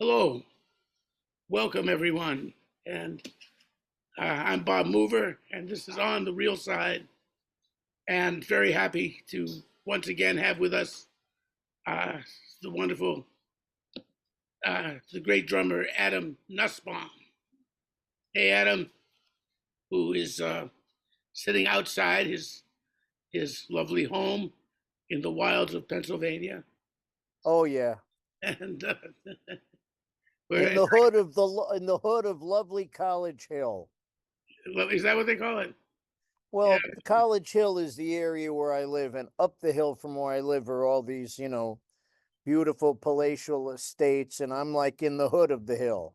Hello, welcome everyone. And I'm Bob Mover, and this is On the Real Side. And very happy to once again have with us uh, the wonderful, the great drummer Adam Nussbaum. Hey, Adam, who is sitting outside his lovely home in the wilds of Pennsylvania. Oh yeah, And in the hood of lovely College Hill. is that what they call it? Well, yeah. College Hill is the area where I live, and up the hill from where I live are all these, beautiful palatial estates, and I'm like in the hood of the hill.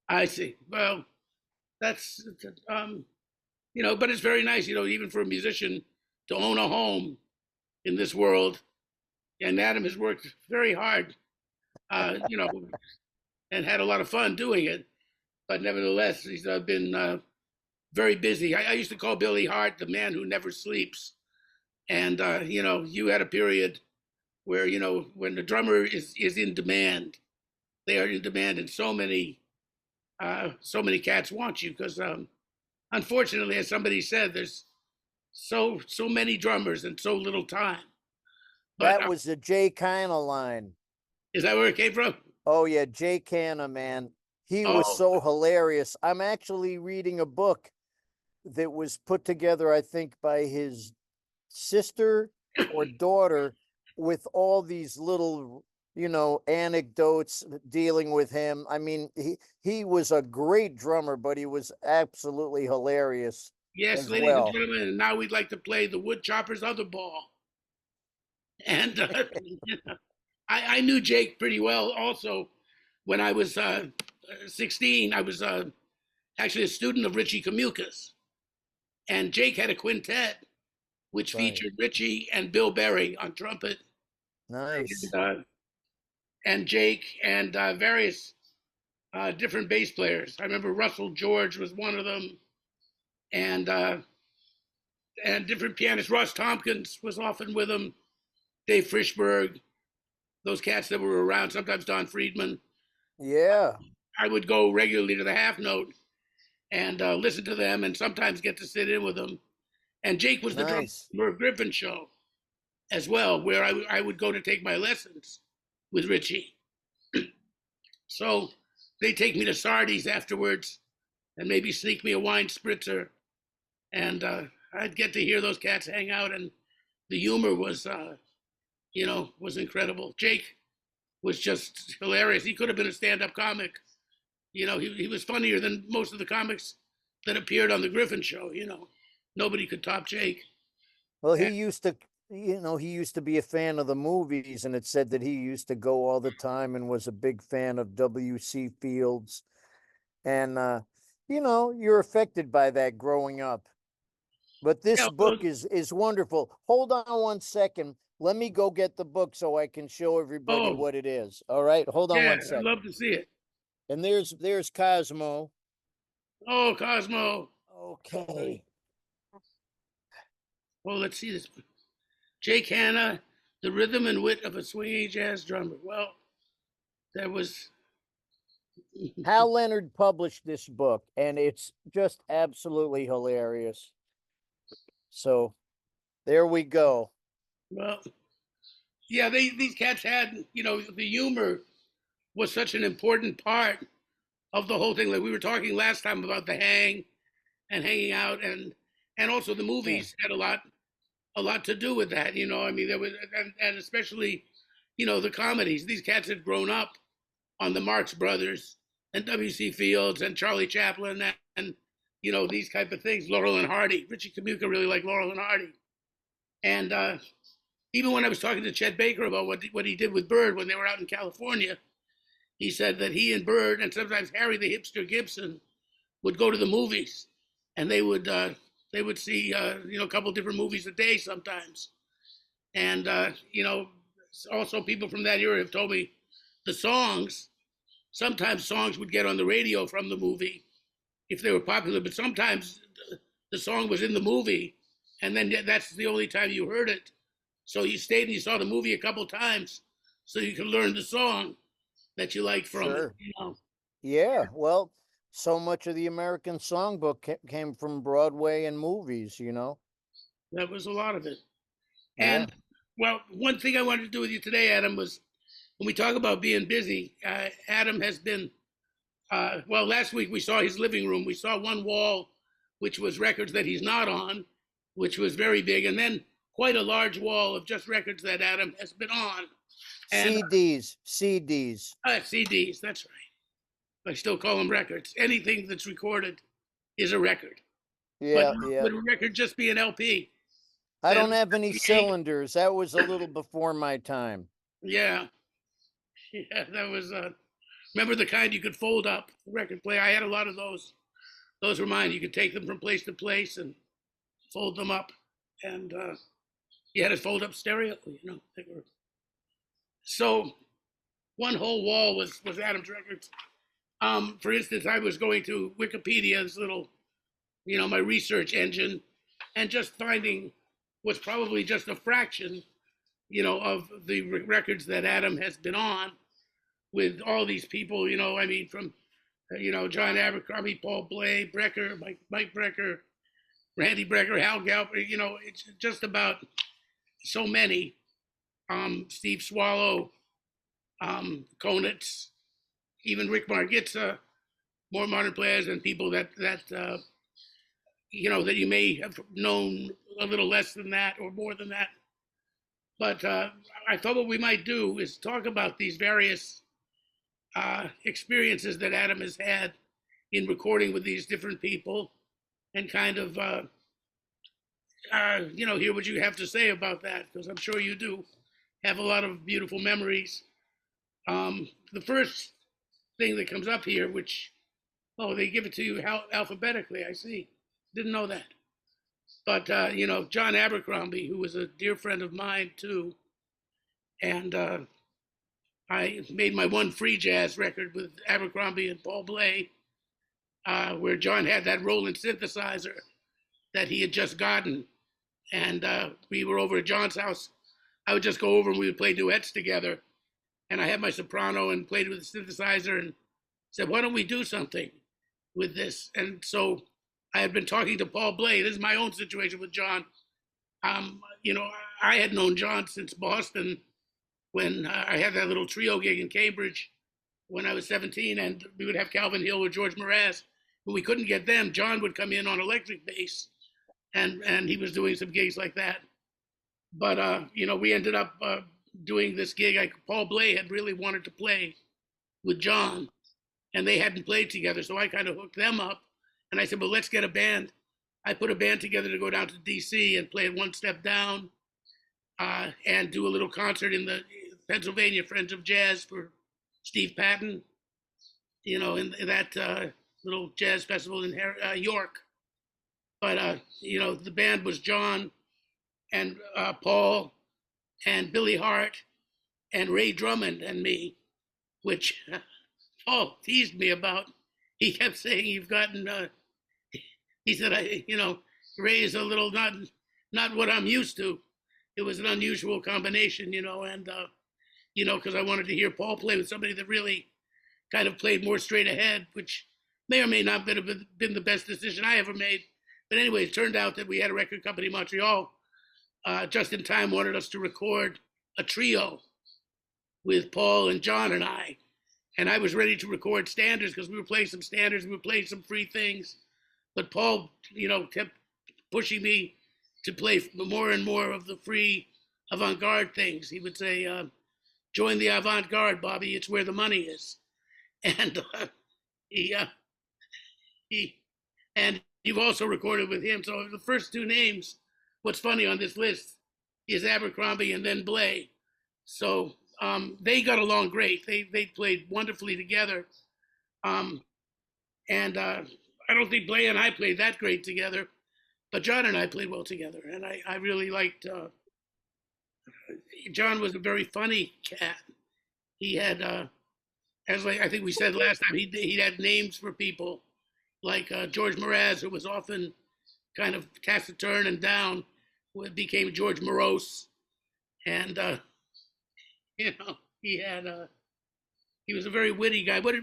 I see. Well, that's but it's very nice, even for a musician to own a home in this world. And Adam has worked very hard, and had a lot of fun doing it. But nevertheless, he's been very busy. I used to call Billy Hart the man who never sleeps. And, you had a period where, when the drummer is in demand, they are in demand, and so many cats want you because, unfortunately, as somebody said, there's so many drummers and so little time. But that was the Jay Canna line. Is that where it came from? Oh yeah, Jay Canna, man. He was so hilarious. I'm actually reading a book that was put together, I think, by his sister or daughter with all these little, anecdotes dealing with him. I mean, he was a great drummer, but he was absolutely hilarious. Yes, ladies and gentlemen, and now we'd like to play the Woodchopper's Other Ball. And I knew Jake pretty well also. When I was 16, I was actually a student of Richie Kamuka's. And Jake had a quintet, which featured Richie and Bill Berry on trumpet. Nice. And Jake and various different bass players. I remember Russell George was one of them. And different pianists. Ross Tompkins was often with them. Dave Frischberg, those cats that were around, sometimes Don Friedman. Yeah. I would go regularly to the Half Note and listen to them and sometimes get to sit in with them. And Jake was the drummer for a Griffin show as well, where I would go to take my lessons with Richie. So they'd take me to Sardi's afterwards and maybe sneak me a wine spritzer. And I'd get to hear those cats hang out, and the humor was was incredible. Jake was just hilarious. He could have been a stand-up comic. He was funnier than most of the comics that appeared on the Griffin show. Nobody could top Jake. Well, he used to be a fan of the movies, and it said that he used to go all the time and was a big fan of W.C. Fields. And, you're affected by that growing up. But this book is wonderful. Hold on one second. Let me go get the book so I can show everybody what it is. All right, hold on one second. I'd love to see it. And there's Cosmo. Oh, Cosmo. Okay. Well, let's see this. Jay Canna, The Rhythm and Wit of a Swinging Jazz Drummer. Well, that was... Hal Leonard published this book, and it's just absolutely hilarious. So, there we go. Well, yeah, these cats had, the humor was such an important part of the whole thing. Like we were talking last time about the hang and hanging out, and also the movies had a lot to do with that. I mean, there was, and especially, the comedies. These cats had grown up on the Marx Brothers and W.C. Fields and Charlie Chaplin and these type of things. Laurel and Hardy. Richie Kamuka really liked Laurel and Hardy. And even when I was talking to Chet Baker about what he did with Bird when they were out in California, he said that he and Bird and sometimes Harry the Hipster Gibson would go to the movies, and they would see a couple different movies a day sometimes. And also people from that era have told me the songs. Sometimes songs would get on the radio from the movie if they were popular, but sometimes the song was in the movie, and then that's the only time you heard it. So you stayed and you saw the movie a couple times so you could learn the song. that you like from it? Sure. Yeah. Well, so much of the American songbook came from Broadway and movies, you know? That was a lot of it. Yeah. And well, one thing I wanted to do with you today, Adam, was when we talk about being busy, Adam has been, well, last week we saw his living room. We saw one wall, which was records that he's not on, which was very big. And then quite a large wall of just records that Adam has been on. And CDs. CDs, that's right. I still call them records. Anything that's recorded is a record. But Yeah, yeah. would a record just be an LP? I Then, don't have any cylinders. That was a little before my time. yeah, yeah, that was. Remember the kind you could fold up record player? I had a lot of those. Those were mine. You could take them from place to place and fold them up, and you had a fold up stereo. You know, they were so. One whole wall was Adam's records. For instance, I was going to Wikipedia, this little, you know, my research engine, and just finding what's probably just a fraction, you know, of the records that Adam has been on with all these people, you know, I mean, from, you know, John Abercrombie, Paul Bley, Brecker, Mike Brecker, Randy Brecker, Hal Galper, you know, it's just about so many. Steve Swallow, Konitz, even Rick Margitza, more modern players and people that you know, that you may have known a little less than that or more than that. But I thought what we might do is talk about these various experiences that Adam has had in recording with these different people, and kind of, you know, hear what you have to say about that, because I'm sure you do have a lot of beautiful memories. The first thing that comes up here, which, oh, they give it to you alphabetically, I see. Didn't know that. But, you know, John Abercrombie, who was a dear friend of mine, too. And I made my one free jazz record with Abercrombie and Paul Bley, where John had that Roland synthesizer that he had just gotten. And we were over at John's house. I would just go over and we would play duets together. And I had my soprano and played with the synthesizer and said, why don't we do something with this? And so I had been talking to Paul Bley. This is my own situation with John. You know, I had known John since Boston when I had that little trio gig in Cambridge when I was 17, and we would have Calvin Hill or George Mraz. When we couldn't get them, John would come in on electric bass, and he was doing some gigs like that. But, you know, we ended up doing this gig. Paul Bley had really wanted to play with John, and they hadn't played together, so I kind of hooked them up. And I said, well, let's get a band. I put a band together to go down to D.C. and play at One Step Down and do a little concert in the Pennsylvania Friends of Jazz for Steve Patton, you know, in that little jazz festival in York. But, you know, the band was John and Paul and Billy Hart and Ray Drummond and me, which Paul teased me about. He kept saying, you've gotten, he said, you know, Ray is a little not what I'm used to. It was an unusual combination, you know, and, you know, because I wanted to hear Paul play with somebody that really kind of played more straight ahead, which may or may not have been the best decision I ever made. But anyway, it turned out that we had a record company in Montreal just in time wanted us to record a trio with Paul and John and I. And I was ready to record standards because we were playing some standards, we were playing some free things. But Paul, you know, kept pushing me to play more and more of the free avant-garde things. He would say, join the avant-garde, Bobby, it's where the money is. And and you've also recorded with him. So the first two names, what's funny on this list is Abercrombie and then Bley. So they got along great. They played wonderfully together. And I don't think Bley and I played that great together, but John and I played well together. And I really liked, John was a very funny cat. He had, as I think we said last time, he had names for people like George Mraz, who was often kind of taciturn and down, who became George Morose. And, you know, he had He was a very witty guy. What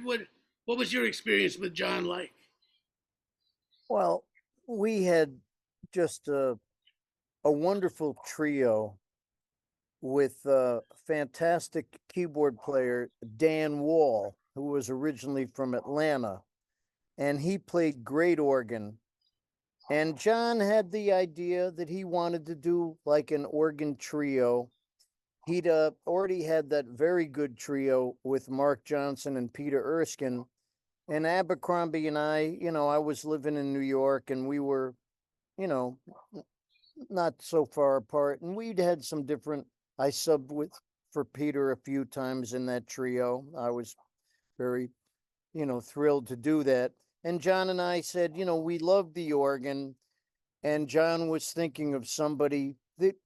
was your experience with John like? Well, we had just a wonderful trio with a fantastic keyboard player, Dan Wall, who was originally from Atlanta, and he played great organ. And John had the idea that he wanted to do like an organ trio. He'd already had that very good trio with Mark Johnson and Peter Erskine. And Abercrombie and I was living in New York and we were, you know, not so far apart. And we'd had some different, I subbed with for Peter a few times in that trio. I was very, thrilled to do that. And John and I said, we love the organ. And John was thinking of somebody that,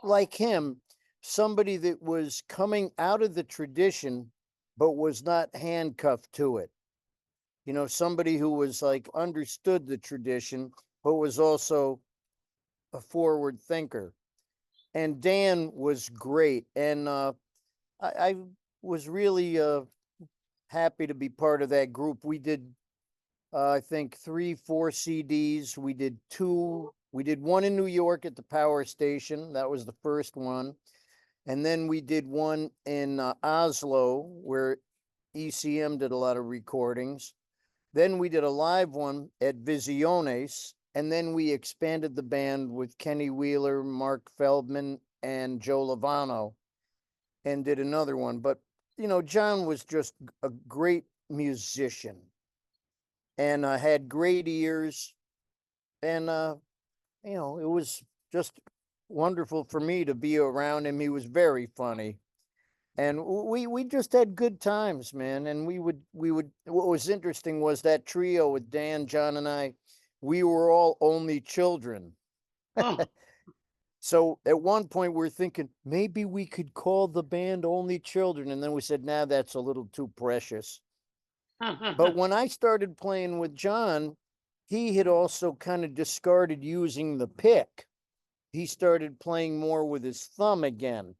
like him, somebody that was coming out of the tradition, but was not handcuffed to it. Somebody who was like understood the tradition, but was also a forward thinker. And Dan was great. And I was really happy to be part of that group. We did, I think, 3-4 CDs. We did one in New York at the Power Station. That was the first one. And then we did one in Oslo, where ECM did a lot of recordings. Then we did a live one at Visiones. And then we expanded the band with Kenny Wheeler, Mark Feldman, and Joe Lovano, and did another one. But, John was just a great musician and had great ears. And, it was just wonderful for me to be around him. He was very funny. And we just had good times, man. And we would, what was interesting was that trio with Dan, John, and I, we were all only children. Oh, So at one point we're thinking maybe we could call the band Only Children. And then we said, nah, that's a little too precious. But when I started playing with John, he had also kind of discarded using the pick. He started playing more with his thumb again.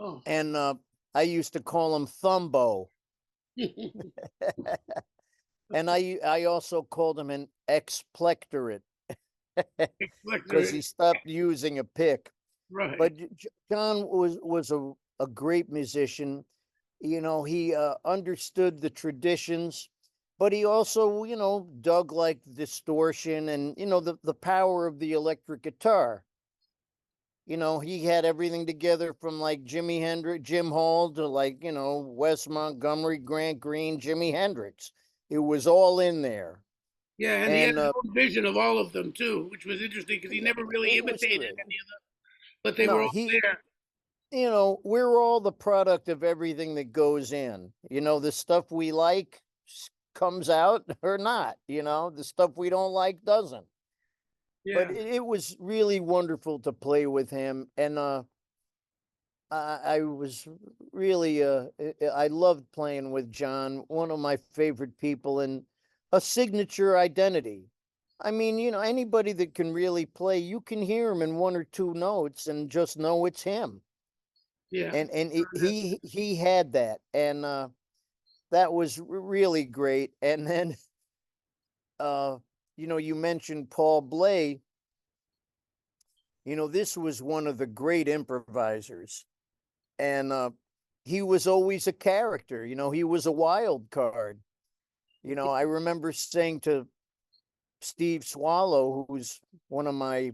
oh. And I used to call him Thumbo. And I also called him an explectorate because he stopped using a pick. Right. But John was a great musician. He understood the traditions, but he also, dug like distortion and, the power of the electric guitar. He had everything together from like Jimi Hendrix, Jim Hall to like, Wes Montgomery, Grant Green, Jimi Hendrix. It was all in there. Yeah, and he had And his own vision of all of them too, which was interesting because he never really it was imitated great. any of them, but they were No, all there. we're all the product of everything that goes in. The stuff we like comes out or not, the stuff we don't like doesn't. But Yeah. it was really wonderful to play with him. And I was really, I loved playing with John, one of my favorite people and a signature identity. I mean, anybody that can really play, you can hear him in one or two notes and just know it's him. Yeah. And he had that. And that was really great. And then, you mentioned Paul Bley. This was one of the great improvisers. And he was always a character. He was a wild card. I remember saying to Steve Swallow, who's one of my,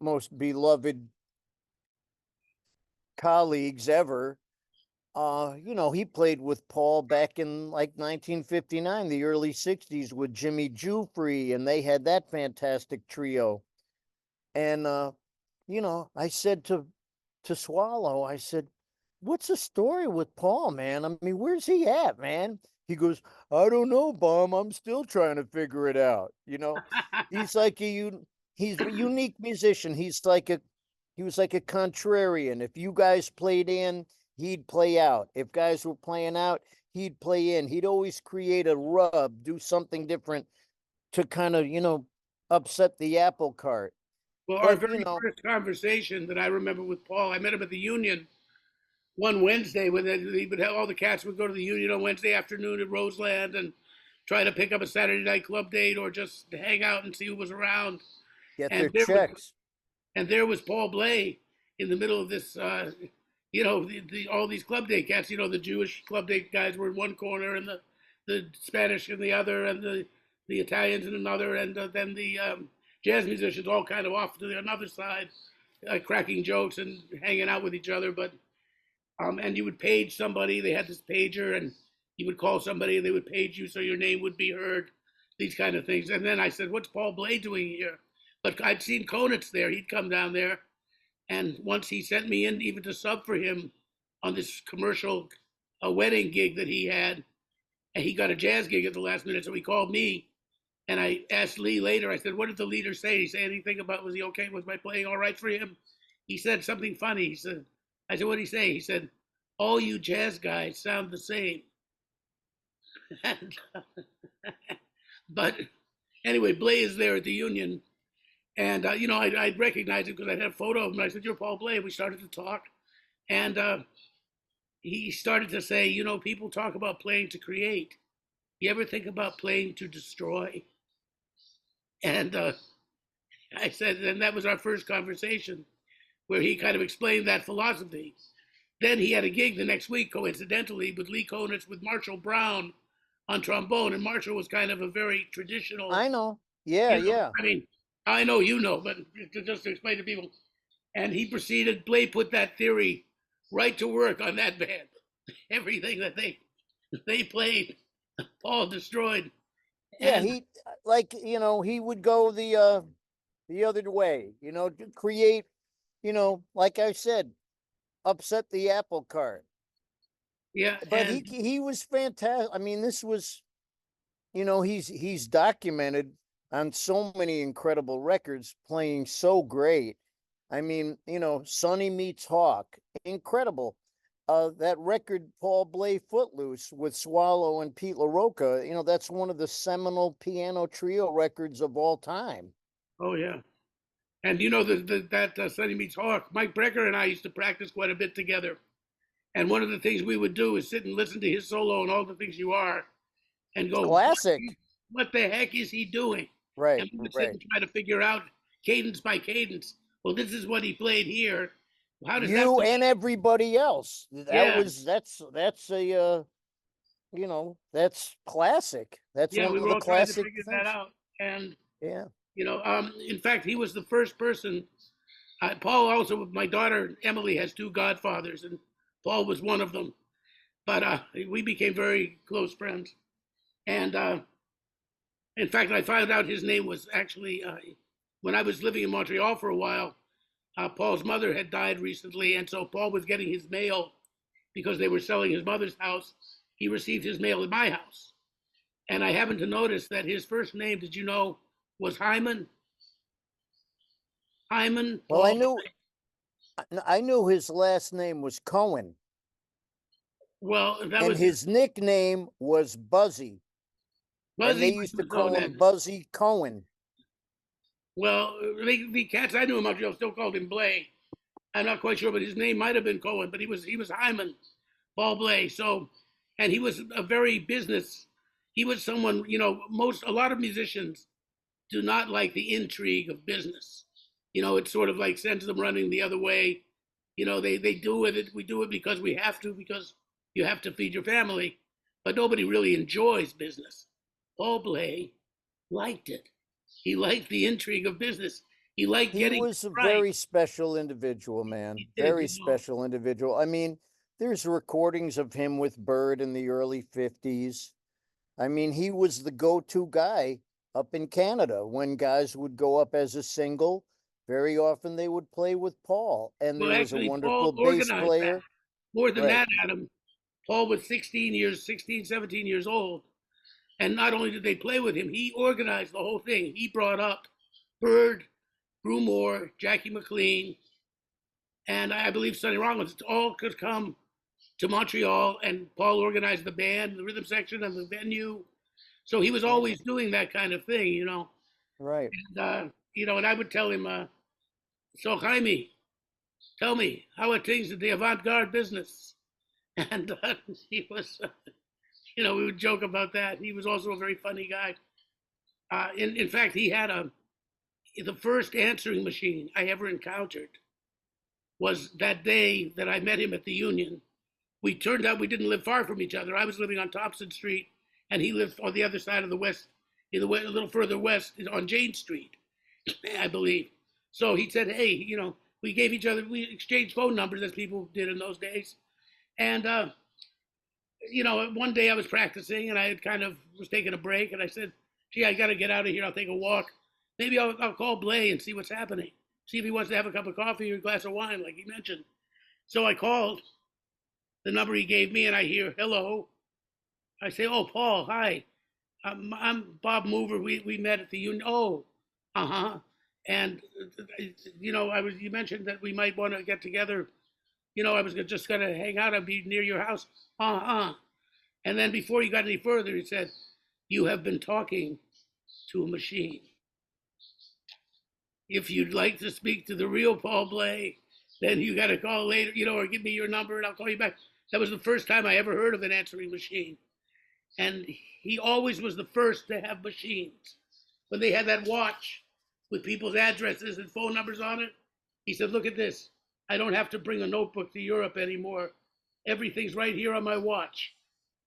most beloved colleagues ever. He played with Paul back in like 1959, the early 60s with Jimmy Jufrey, and they had that fantastic trio. And I said to Swallow, I said, what's the story with Paul, man? I mean, where's he at, man? He goes, I don't know, Bum. I'm still trying to figure it out. He's like he's a unique musician. He was like a contrarian. If you guys played in, he'd play out. If guys were playing out, he'd play in. He'd always create a rub, do something different to kind of, upset the apple cart. Well, our But, very first conversation that I remember with Paul, I met him at the Union one Wednesday when they would have all the cats would go to the Union on Wednesday afternoon at Roseland and try to pick up a Saturday night club date or just hang out and see who was around. Get their And there was checks. Paul Bley in the middle of this. All these club day cats. The Jewish club day guys were in one corner, and the Spanish in the other, and the Italians in another, and then the jazz musicians all kind of off to the another side, cracking jokes and hanging out with each other. But and you would page somebody. They had this pager, and you would call somebody, and they would page you so your name would be heard. These kind of things. And then I said, "What's Paul Bley doing here?" But I'd seen Konitz there. He'd come down there, and once he sent me in even to sub for him on this commercial wedding gig that he had, and he got a jazz gig at the last minute. So he called me, and I asked Lee later. I said, "What did the leader say? Did he say anything about was he okay? Was my playing all right for him?" He said something funny. He said, "I said, what did he say?" He said, "All you jazz guys sound the same." But anyway, Bley is there at the Union. And, I'd recognize him because I had a photo of him. I said, "You're Paul Bley." We started to talk. And he started to say, people talk about playing to create. You ever think about playing to destroy? And I said, and that was our first conversation where he kind of explained that philosophy. Then he had a gig the next week, coincidentally, with Lee Konitz with Marshall Brown on trombone. And Marshall was kind of a very traditional. I know. Yeah, yeah. I mean, I know but just to explain to people. And he proceeded, Bley put that theory right to work on that band. Everything that they played, Paul destroyed. Yeah, And he would go the other way, to create, like I said, upset the apple cart. yeah, But he was fantastic. I mean, this was, he's documented on so many incredible records, playing so great. I mean, Sonny Meets Hawk, incredible. That record, Paul Bley Footloose with Swallow and Pete LaRocca, that's one of the seminal piano trio records of all time. oh yeah. And that Sonny Meets Hawk, Mike Brecker and I used to practice quite a bit together. And one of the things we would do is sit and listen to his solo and All the Things You Are and go, Classic. What the heck is he doing? Right, And we would sit right. and try to figure out cadence by cadence. Well, this is what he played here. How does You that and everybody else. Yeah. That's a that's classic. That's Yeah, one we of were the all trying to classic figure that things. out. And, Yeah. in fact, he was the first person. Paul also, my daughter Emily has two godfathers, and Paul was one of them. But we became very close friends. And in fact, I found out his name was actually, when I was living in Montreal for a while, Paul's mother had died recently. And so Paul was getting his mail because they were selling his mother's house. He received his mail at my house. And I happened to notice that his first name, did you know, was Hyman? Hyman Paul. Well, I knew his last name was Cohen. Well, and his nickname was Buzzy. And they used to call him Buzzy Cohen. Well, the cats I knew in Montreal still called him Bley. I'm not quite sure, but his name might have been Cohen, but he was Hyman, Paul Bley. So, and he was a very business. He was someone, a lot of musicians do not like the intrigue of business. It sort of like sends them running the other way. They do it. We do it because we have to, because you have to feed your family. But nobody really enjoys business. Paul Bley liked it. He liked the intrigue of business. He liked getting. He was a very special individual, man. Very special individual. I mean, there's recordings of him with Bird in the early 50s. I mean, he was the go-to guy up in Canada when guys would go up as a single. Very often they would play with Paul, and there was a wonderful bass player. More than that, Adam, Paul was 16, 17 years old. And not only did they play with him, he organized the whole thing. He brought up Bird, Brew Moore, Jackie McLean, and I believe Sonny Rollins. All could come to Montreal, and Paul organized the band, the rhythm section, and the venue. So he was always doing that kind of thing, Right. And, and I would tell him, so Jaime, tell me, how are things in the avant-garde business? And he was, we would joke about that. He was also a very funny guy. In fact, he had the first answering machine I ever encountered was that day that I met him at the Union. We turned out we didn't live far from each other. I was living on Thompson Street, and he lived on the other side of the west, a little further west on Jane Street, I believe. So he said, "Hey, we exchanged phone numbers as people did in those days." And one day I was practicing, and I had kind of was taking a break, and I said, "Gee, I got to get out of here. I'll take a walk. Maybe I'll call Bley and see what's happening. See if he wants to have a cup of coffee or a glass of wine, like he mentioned." So I called the number he gave me, and I hear, "Hello." I say, "Oh, Paul, hi. I'm Bob Mover. We met at the Union." "Oh, uh-huh." And, you mentioned that we might want to get together. I was just going to hang out. I'd be near your house. Uh-huh. And then before he got any further, he said, "You have been talking to a machine. If you'd like to speak to the real Paul Bley, then you got to call later, or give me your number and I'll call you back." That was the first time I ever heard of an answering machine. And he always was the first to have machines. When they had that watch with people's addresses and phone numbers on it, he said, "Look at this. I don't have to bring a notebook to Europe anymore. Everything's right here on my watch."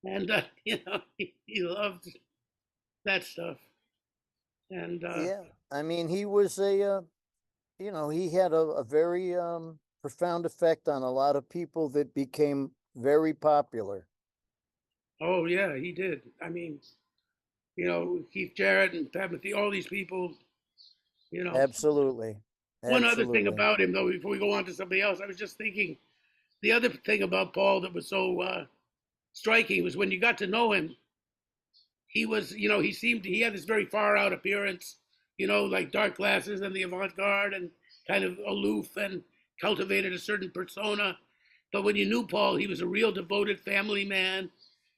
And, he loved that stuff. And Yeah, I mean, he was he had a very profound effect on a lot of people that became very popular. oh yeah, he did. I mean, Keith Jarrett and Pat Metheny, all these people, you know. Absolutely. One other thing Absolutely. about him, though, before we go on to somebody else, I was just thinking the other thing about Paul that was so striking was when you got to know him, he was, he had this very far out appearance, like dark glasses and the avant garde and kind of aloof and cultivated a certain persona. But when you knew Paul, he was a real devoted family man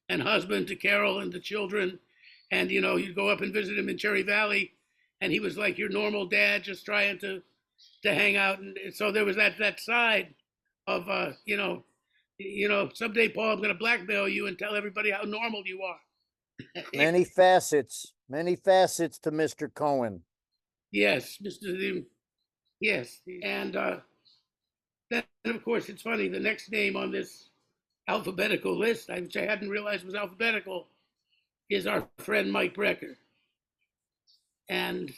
and husband to Carol and the children. And, you'd go up and visit him in Cherry Valley, and he was like your normal dad, just trying to hang out. And so there was that side of, someday, Paul, I'm going to blackmail you and tell everybody how normal you are. Many facets to Mr. Cohen. Yes, Mr. Yes. And then, of course, it's funny, the next name on this alphabetical list, which I hadn't realized was alphabetical, is our friend Mike Brecker. And,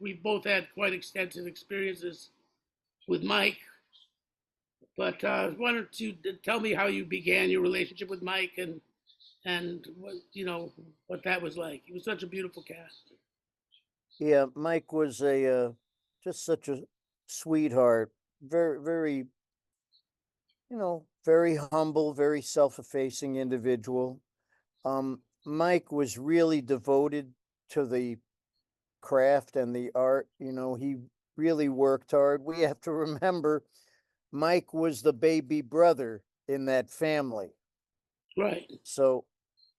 we both had quite extensive experiences with Mike. But why don't you tell me how you began your relationship with Mike and what that was like? He was such a beautiful cast. Yeah, Mike was just such a sweetheart. Very, very, very humble, very self-effacing individual. Mike was really devoted to the craft and the art. He really worked hard. We have to remember Mike was the baby brother in that family. Right. So,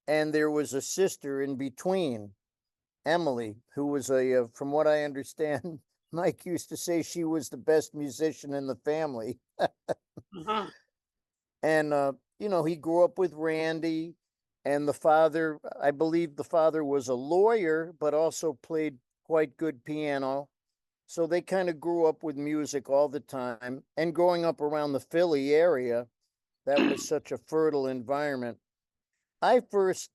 and there was a sister in between, Emily, who was from what I understand, Mike used to say she was the best musician in the family. Uh-huh. And, he grew up with Randy, and the father, I believe the father was a lawyer, but also played quite good piano. So they kind of grew up with music all the time. And growing up around the Philly area, that was such a fertile environment. I first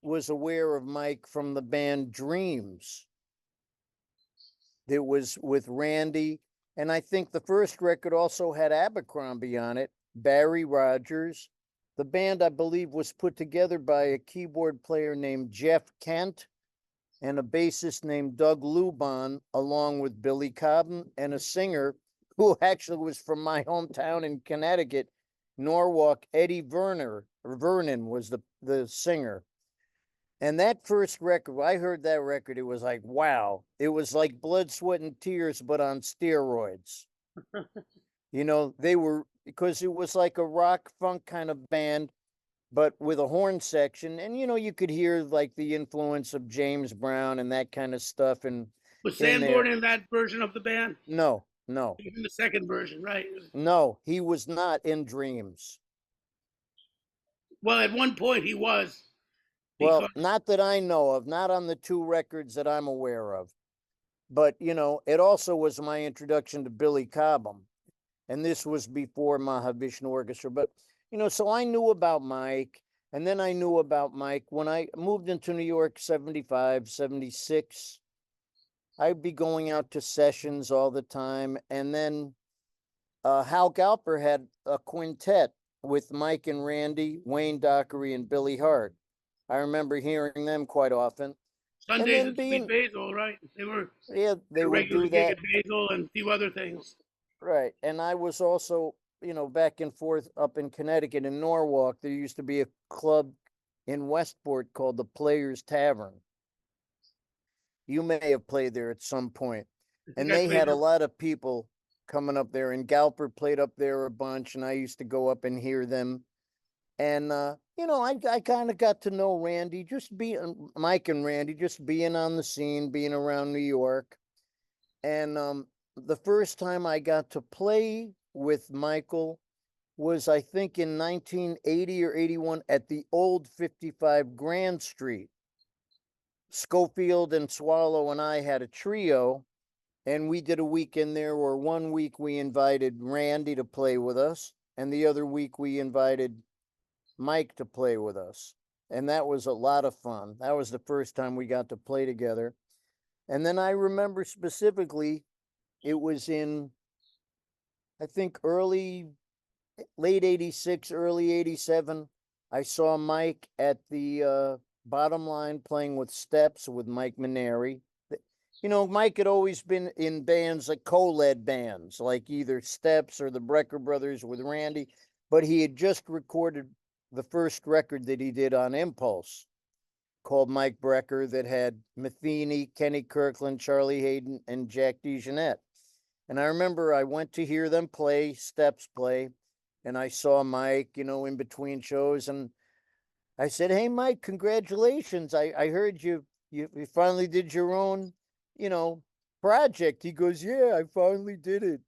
was aware of Mike from the band Dreams. It was with Randy, and I think the first record also had Abercrombie on it, Barry Rogers. The band, I believe, was put together by a keyboard player named Jeff Kent and a bassist named Doug Lubon, along with Billy Cobham, and a singer who actually was from my hometown in Connecticut, Norwalk. Eddie Vernon was the singer. And that first record, I heard that record, it was like, wow. It was like Blood, Sweat, and Tears, but on steroids. They were, because it was like a rock funk kind of band, but with a horn section. And, you could hear like the influence of James Brown and that kind of stuff. And Was in there. Sanborn in that version of the band? No, No, In the second version, right? no, he was not in Dreams. Well, at one point he was, Well, because not that I know of, not on the two records that I'm aware of. But, it also was my introduction to Billy Cobham. And this was before Mahavishnu Orchestra. But, so I knew about Mike. And then I knew about Mike when I moved into New York, 75, 76. I'd be going out to sessions all the time. And then Hal Galper had a quintet with Mike and Randy, Wayne Dockery, and Billy Hart. I remember hearing them quite often. And Sundays then at Sweet being, Basil, right? They were yeah, they a would regular do gig that. at Basil and a few other things. Right. And I was also, back and forth up in Connecticut in Norwalk. There used to be a club in Westport called the Players Tavern. You may have played there at some point. I think And I they played had a there. lot of people coming up there, and Galper played up there a bunch, and I used to go up and hear them. And I kind of got to know Randy, just being Mike and Randy, just being on the scene, being around New York. And the first time I got to play with Michael was, I think, in 1980 or 81 at the old 55 Grand Street. Scofield and Swallow and I had a trio, and we did a weekend there where one week we invited Randy to play with us, and the other week we invited Mike to play with us. And that was a lot of fun. That was the first time we got to play together. And then I remember specifically, it was in, I think, late 86, early 87. I saw Mike at the Bottom Line playing with Steps with Mike Maneri. Mike had always been in bands, like co-led bands, like either Steps or the Brecker Brothers with Randy, but he had just recorded the first record that he did on Impulse called Mike Brecker that had Metheny, Kenny Kirkland, Charlie Hayden, and Jack DeJohnette. And I remember I went to hear them play, Steps play, and I saw Mike, in between shows. And I said, "Hey, Mike, congratulations. I heard you finally did your own, you know, project." He goes, "Yeah, I finally did it."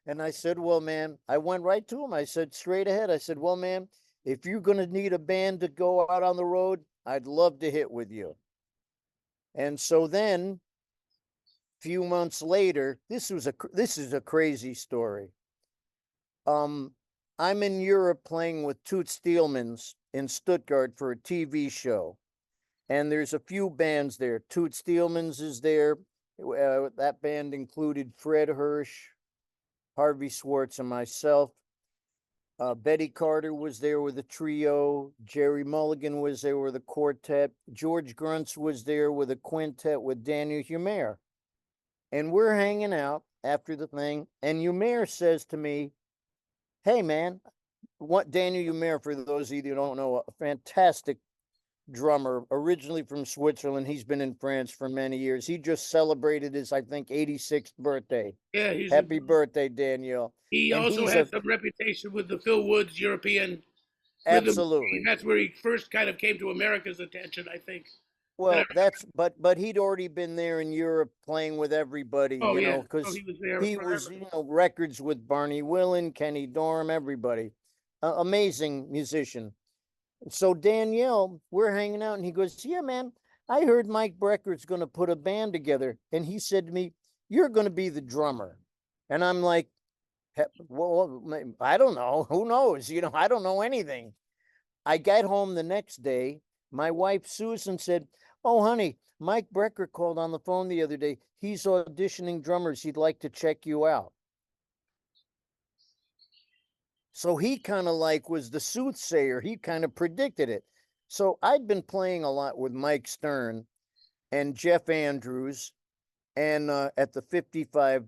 And I said, "Well, man," I went right to him. I said, straight ahead, I said, "Well, man, if you're going to need a band to go out on the road, I'd love to hit with you." And so then, few months later, this is a crazy story. I'm in Europe playing with Toots Thielemans in Stuttgart for a TV show, and there's a few bands there. Toots Thielemans is there. That band included Fred Hirsch, Harvey Swartz, and myself. Betty Carter was there with a trio. Jerry Mulligan was there with a quartet. George Gruntz was there with a quintet with Daniel Humer. And we're hanging out after the thing, and Humer says to me, "Hey, man," what Daniel Humer, for those of you who don't know, a fantastic drummer, originally from Switzerland. He's been in France for many years. He just celebrated his, I think, 86th birthday. Yeah, Happy birthday, Daniel. he And also he's has some reputation with the Phil Woods European rhythm. absolutely. That's where he first kind of came to America's attention, I think. But Well, but he'd already been there in Europe playing with everybody, oh yeah, oh because he was there he was, forever. records with Barney Willen, Kenny Dorham, everybody. Amazing musician. So Danielle, we're hanging out, and he goes, "Yeah, man, I heard Mike Brecker's going to put a band together." And he said to me, "You're going to be the drummer." And I'm like, "Well, I don't know. Who knows? I don't know anything." I got home the next day. My wife, Susan, said, "Oh, honey, Mike Brecker called on the phone the other day. He's auditioning drummers. He'd like to check you out." So he kind of like was the soothsayer. He kind of predicted it. So I'd been playing a lot with Mike Stern and Jeff Andrews, and at the 55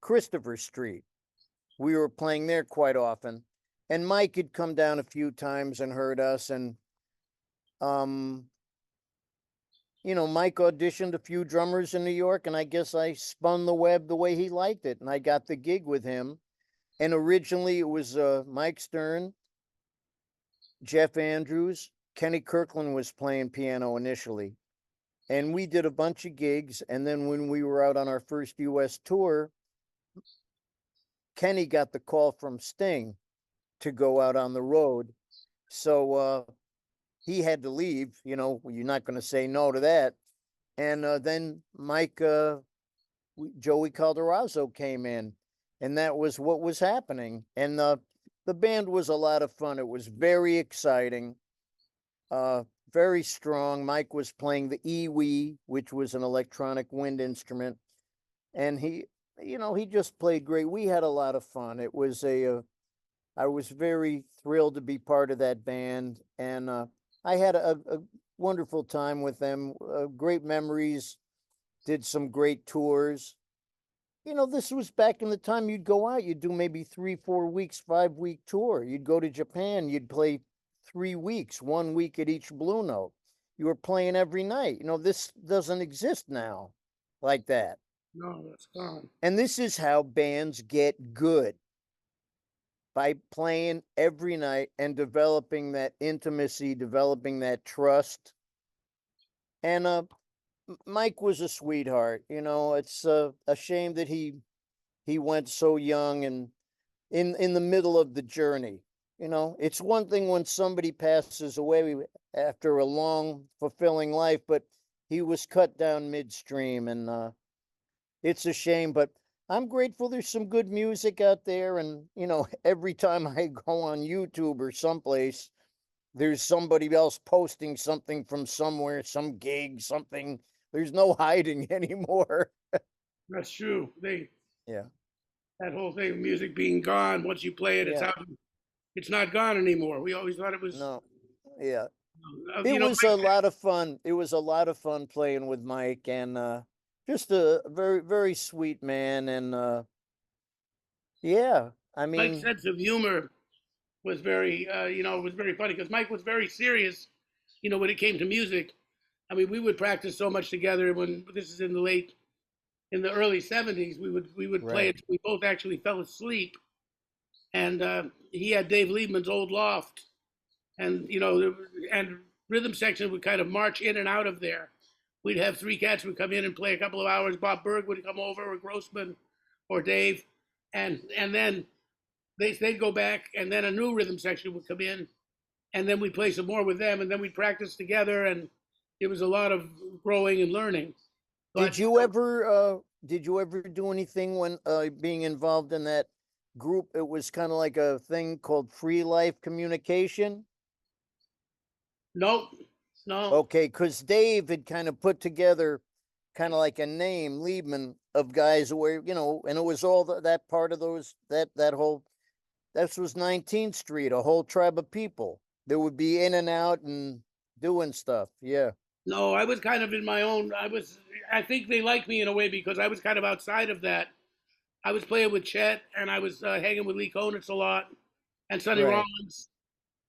Christopher Street. We were playing there quite often. And Mike had come down a few times and heard us. And, um, Mike auditioned a few drummers in New York, and I guess I spun the web the way he liked it. And I got the gig with him. And originally it was Mike Stern, Jeff Andrews, Kenny Kirkland was playing piano initially. And we did a bunch of gigs. And then when we were out on our first US tour, Kenny got the call from Sting to go out on the road. So he had to leave. You know, you're not going to say no to that. And then Joey Calderazzo came in, and that was what was happening. And the band was a lot of fun. It was very exciting, very strong. Mike was playing the EWI, which was an electronic wind instrument, and he just played great. We had a lot of fun. It was I was very thrilled to be part of that band, and I had a wonderful time with them. Great memories. Did some great tours. You know, this was back in the time you'd go out, you'd do maybe 3, 4 weeks, 5-week tour. You'd go to Japan, you'd play 3 weeks, 1 week at each Blue Note. You were playing every night. You know, this doesn't exist now like that. No, that's gone. And this is how bands get good, by playing every night and developing that intimacy, developing that trust. And Mike was a sweetheart. You know, it's a shame that he went so young and in the middle of the journey. You know, it's one thing when somebody passes away after a long, fulfilling life, but he was cut down midstream, and it's a shame. But I'm grateful there's some good music out there, and you know, every time I go on YouTube or someplace, there's somebody else posting something from somewhere, some gig, something. There's no hiding anymore. That's true. Yeah. That whole thing of music being gone, once you play it, it's Yeah. out. It's not gone anymore. We always thought it was. No. Yeah. You It know, was a lot of fun. It was a lot of fun playing with Mike, and just a very, very sweet man. And yeah, I Mike's mean, sense of humor was very, was very funny because Mike was very serious, when it came to music. I mean, we would practice so much together. When this is in the early '70s, we would play right. it. We both actually fell asleep, and he had Dave Liebman's old loft, and and rhythm section would kind of march in and out of there. We'd have three cats would come in and play a couple of hours. Bob Berg would come over, or Grossman, or Dave, and then they'd go back, and then a new rhythm section would come in, and then we'd play some more with them, and then we'd practice together, and it was a lot of growing and learning. But Did you ever do anything when being involved in that group? It was kind of like a thing called Free Life Communication. no, no, Okay, because Dave had kind of put together kind of like a name, Liebman, of guys where, and it was all that part of those, that whole, that was 19th Street, a whole tribe of people. There would be in and out and doing stuff. Yeah. no. I was kind of in my own. I think they liked me in a way because I was kind of outside of that. I was playing with Chet, and I was hanging with Lee Konitz a lot, and Sonny Right. Rollins.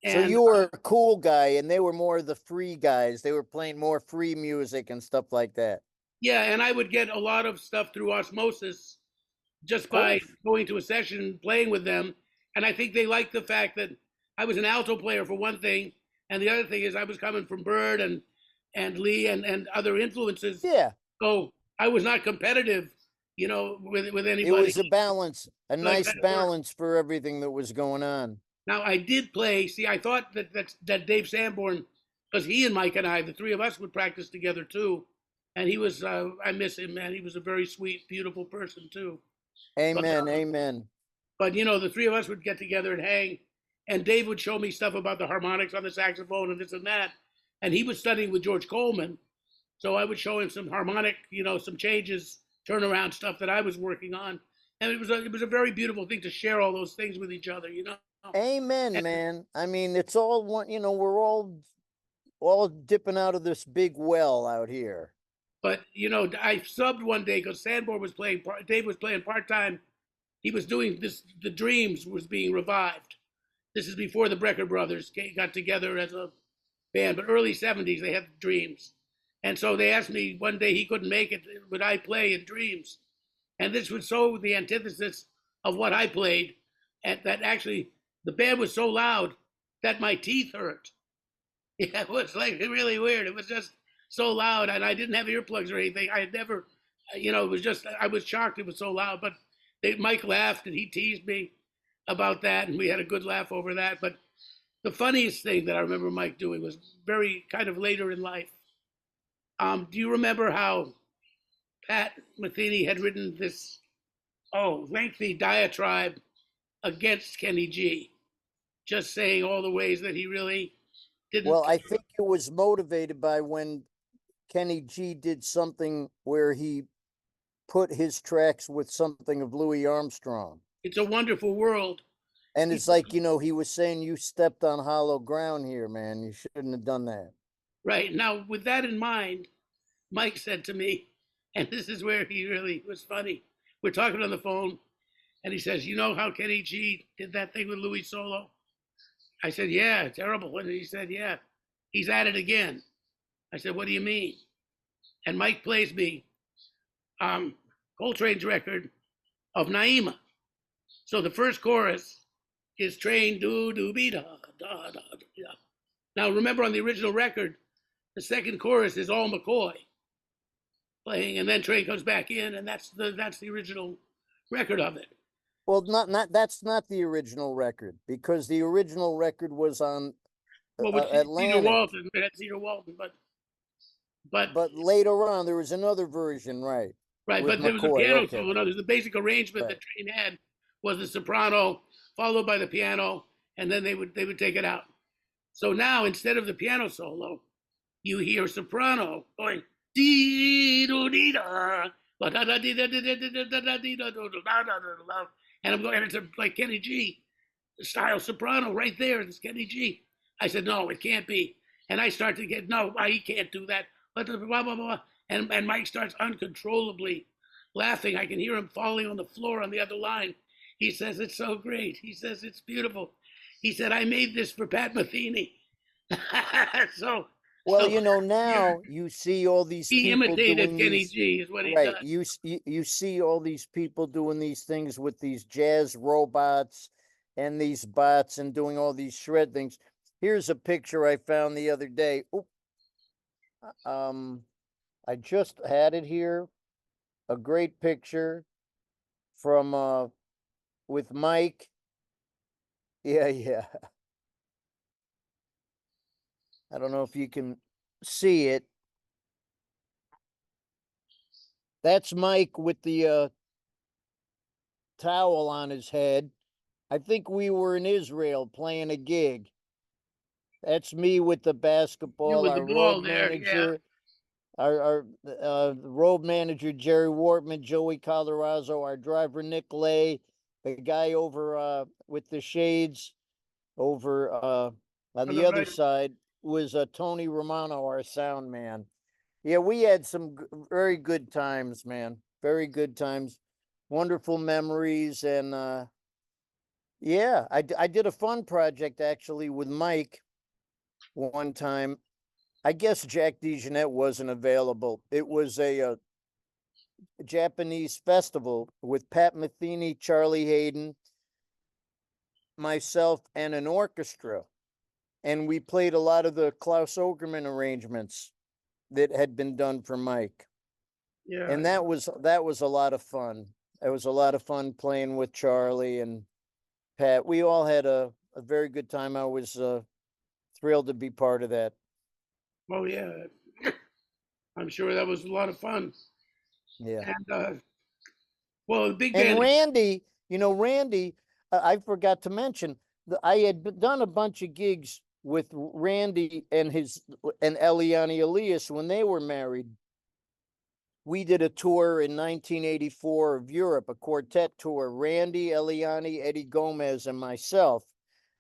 So And you were a cool guy, and they were more the free guys. They were playing more free music and stuff like that. yeah, and I would get a lot of stuff through osmosis just Of by course. going to a session and playing with them. And I think they liked the fact that I was an alto player for one thing, and the other thing is I was coming from Bird and Lee and other influences. Yeah. So I was not competitive, with It anybody. was a balance, a So I nice kind of worked. balance for everything that was going on. Now I did play. See, I thought that Dave Sanborn, because he and Mike and I, the three of us, would practice together too. And he was, I miss him, man. He was a very sweet, beautiful person too. But Amen. Amen. the three of us would get together and hang, and Dave would show me stuff about the harmonics on the saxophone and this and that. And he was studying with George Coleman, so I would show him some harmonic, some changes, turnaround stuff that I was working on. And it was a very beautiful thing to share all those things with each other. Amen, And, man. I mean, it's all one, we're all dipping out of this big well out here. but I subbed one day because Sanborn was playing. Dave was playing part time. He was doing this. The Dreams was being revived. This is before the Brecker brothers got together as a band, but early '70s they had Dreams, and so they asked me one day he couldn't make it. Would I play in Dreams? And this was so the antithesis of what I played, and that actually the band was so loud that my teeth hurt. Yeah, it was like really weird. It was just so loud, and I didn't have earplugs or anything. I had never, it was just I was shocked. It was so loud, but Mike laughed and he teased me about that, and we had a good laugh over that. But the funniest thing that I remember Mike doing was very kind of later in life. Do you remember how Pat Metheny had written this lengthy diatribe against Kenny G, just saying all the ways that he really didn't. Well, I think it was motivated by when Kenny G did something where he put his tracks with something of Louis Armstrong. It's a Wonderful World. And it's like, he was saying, you stepped on hollow ground here, man. You shouldn't have done that. Right. Now, with that in mind, Mike said to me, and this is where he really was funny. We're talking on the phone, and he says, "You know how Kenny G did that thing with Louis Solo?" I said, "Yeah, terrible." And he said, "Yeah, he's at it again." I said, "What do you mean?" And Mike plays me Coltrane's record of Naima. So the first chorus is train do do be da da da da. Now remember, on the original record, the second chorus is all McCoy playing, and then Train comes back in, and that's the original record of it. Well, that's not the original record, because the original record was on Atlantic. Cedar Walton, it had Cedar Walton, but later on there was another version, right? Right, but there was a piano solo. No, there's the basic arrangement that Train had was the soprano followed by the piano, and then they would take it out. So now, instead of the piano solo, you hear soprano going dee do dee da, and I'm going, and it's like Kenny G style soprano right there. It's Kenny G. I said, no, it can't be. And I start to get, no, he can't do that. Blah, blah, blah, blah. And Mike starts uncontrollably laughing. I can hear him falling on the floor on the other line. He says, it's so great. He says, it's beautiful. He said, I made this for Pat Metheny. Now you see all these he people imitated Kenny G is what he does. You see all these people doing these things with these jazz robots and these bots and doing all these shred things. Here's a picture I found the other day. I just had it here. A great picture from with Mike. Yeah. I don't know if you can see it. That's Mike with the towel on his head. I think we were in Israel playing a gig. That's me with the basketball. Our road manager, our road manager Jerry Wortman, Joey Colorazzo, our driver Nick Lay, the guy over with the shades over on the other side was Tony Romano, our sound man. Yeah, we had some very good times, man. Very good times, wonderful memories, and I did a fun project actually with Mike one time. I guess Jack DeJohnette wasn't available. It was a Japanese festival with Pat Metheny, Charlie Hayden, myself, and an orchestra. And we played a lot of the Klaus Ogerman arrangements that had been done for Mike. Yeah. And that was a lot of fun. It was a lot of fun playing with Charlie and Pat. We all had a very good time. I was thrilled to be part of that. Oh, yeah. I'm sure that was a lot of fun. Yeah. And, the big band. And Randy, I forgot to mention, I had done a bunch of gigs with Randy and Eliane Elias when they were married. We did a tour in 1984 of Europe, a quartet tour, Randy, Eliane, Eddie Gomez, and myself.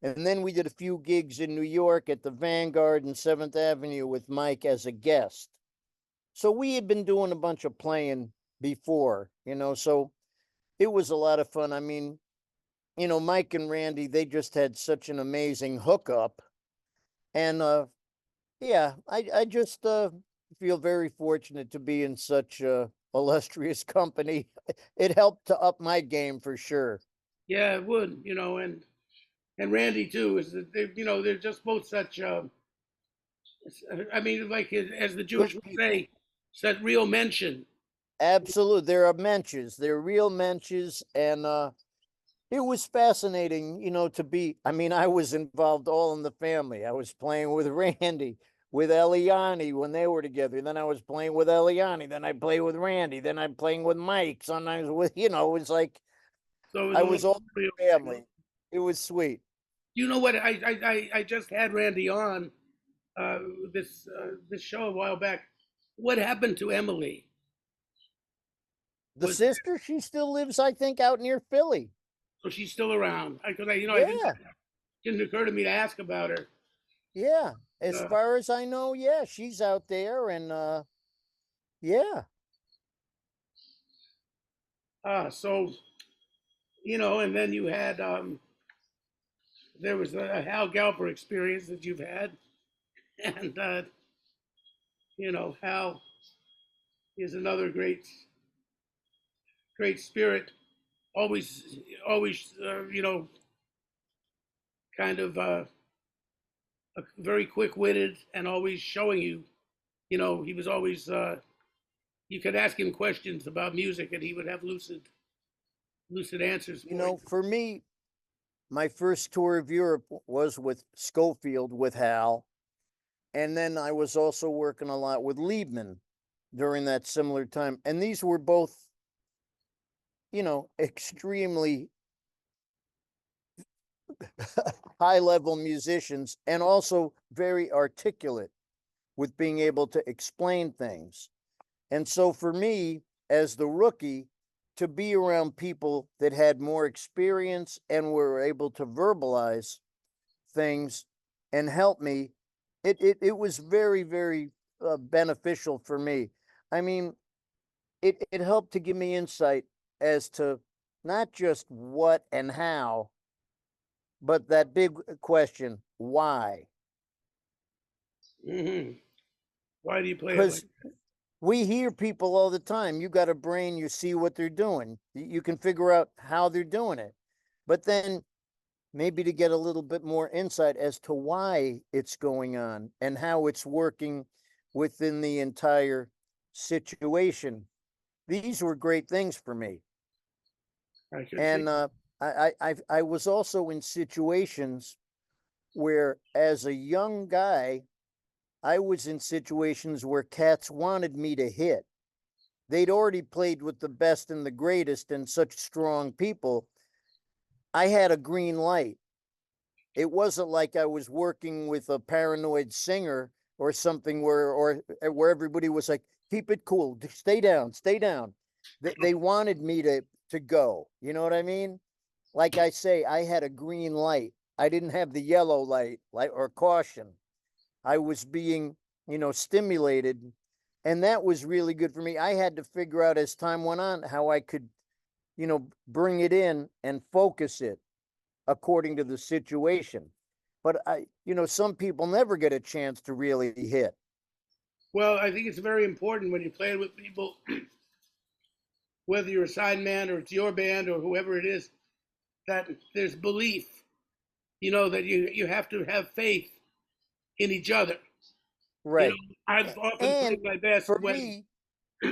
And then we did a few gigs in New York at the Vanguard and 7th Avenue with Mike as a guest. So we had been doing a bunch of playing before, so it was a lot of fun. I mean, Mike and Randy, they just had such an amazing hookup. And I just feel very fortunate to be in such illustrious company. It helped to up my game for sure. Yeah, it would, and Randy too. Is that they're just both such. I mean, like as the Jewish would say, such real mention. absolutely. There are mensches. They're real mensches, and it was fascinating, to be. I mean, I was involved all in the family. I was playing with Randy, with Eliane when they were together. Then I was playing with Eliane. Then I played with Randy. Then I'm playing with Mike. Sometimes with, it was like So it was I a was little all real. family. It was sweet. You know what? I just had Randy on uh, this show a while back. What happened to Emily? The Was sister, she still lives, I think, out near Philly. so she's still around? Because I Yeah, didn't occur to me to ask about her. yeah. As Uh, far as I know, yeah, she's out there, and yeah. so and then you had there was a Hal Galper experience that you've had, and Hal is another great spirit, always kind of very quick witted and always showing you. He was always you could ask him questions about music and he would have lucid answers for you. For me, my first tour of Europe was with Scofield with Hal. And then I was also working a lot with Liebman during that similar time. And these were both, extremely high level musicians and also very articulate with being able to explain things. And so for me, as the rookie, to be around people that had more experience and were able to verbalize things and help me, it was very, very beneficial for me. I mean, it helped to give me insight as to not just what and how, but that big question, why? Hmm. Why do you play it like Because we hear people all the time. You got a brain, you see what they're doing. You can figure out how they're doing it. But then maybe to get a little bit more insight as to why it's going on and how it's working within the entire situation. These were great things for me. I could see? And I was also in situations where, as a young guy, I was in situations where cats wanted me to hit. They'd already played with the best and the greatest and such strong people. I had a green light. It wasn't like I was working with a paranoid singer or something where everybody was like, keep it cool, stay down, stay down. They wanted me to go. You know what I mean? Like I say, I had a green light. I didn't have the yellow light, or caution. I was being, stimulated. And that was really good for me. I had to figure out as time went on how I could, bring it in and focus it according to the situation. But some people never get a chance to really hit. Well, I think it's very important when you're playing with people, whether you're a side man or it's your band or whoever it is, that there's belief. That you have to have faith in each other. You know, Right. I've often And played my best for when me,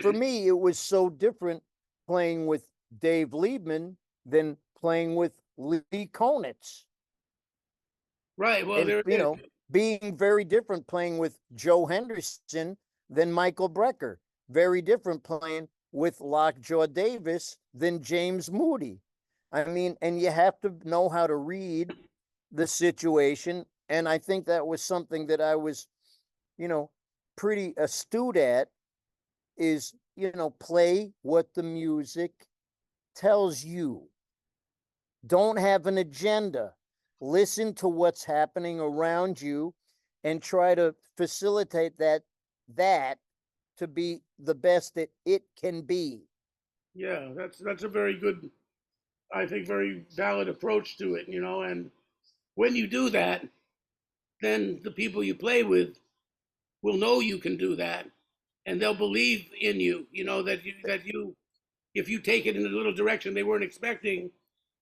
for me, it was so different playing with Dave Liebman than playing with Lee Konitz. right. Well, And, there it is. being very different playing with Joe Henderson than Michael Brecker. Very different playing with Lockjaw Davis than James Moody. I mean, and you have to know how to read the situation. And I think that was something that I was, you know, pretty astute at is, play what the music tells you. Don't have an agenda. Listen to what's happening around you and try to facilitate that to be the best that it can be. Yeah, that's a very good, I think, very valid approach to it. And when you do that, then the people you play with will know you can do that, and they'll believe in you. That you if you take it in a little direction they weren't expecting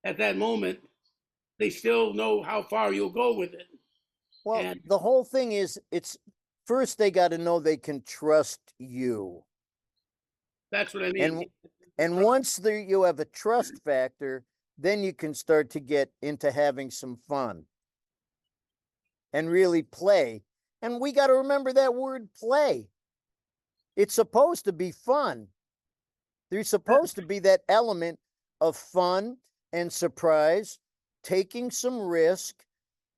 at that moment, they still know how far you'll go with it. Well, And the whole thing is it's first they got to know they can trust you. That's what I mean. And once there you have a trust factor, then you can start to get into having some fun and really play. And we got to remember that word play. It's supposed to be fun. There's supposed to be that element of fun and surprise, taking some risk.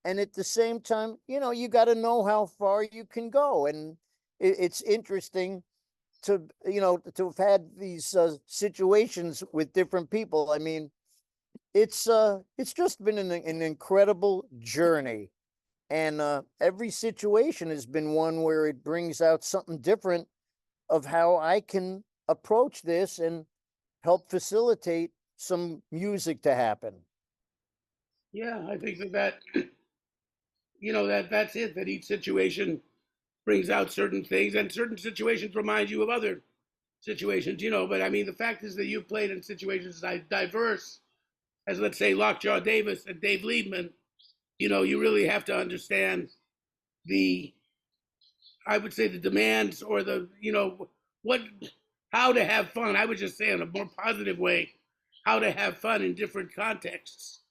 And at the same time, you know, you got to know how far you can go. And it's interesting to, you know, to have had these situations with different people. I mean, it's just been an incredible journey. And every situation has been one where it brings out something different of how I can approach this and help facilitate some music to happen. Yeah, I think that you know that's it. That each situation brings out certain things, and certain situations remind you of other situations. You know, but I mean, the fact is that you've played in situations as diverse as, let's say, Lockjaw Davis and Dave Liebman. You know, you really have to understand the, I would say, the demands or the, you know, what, how to have fun. I would just say in a more positive way, how to have fun in different contexts.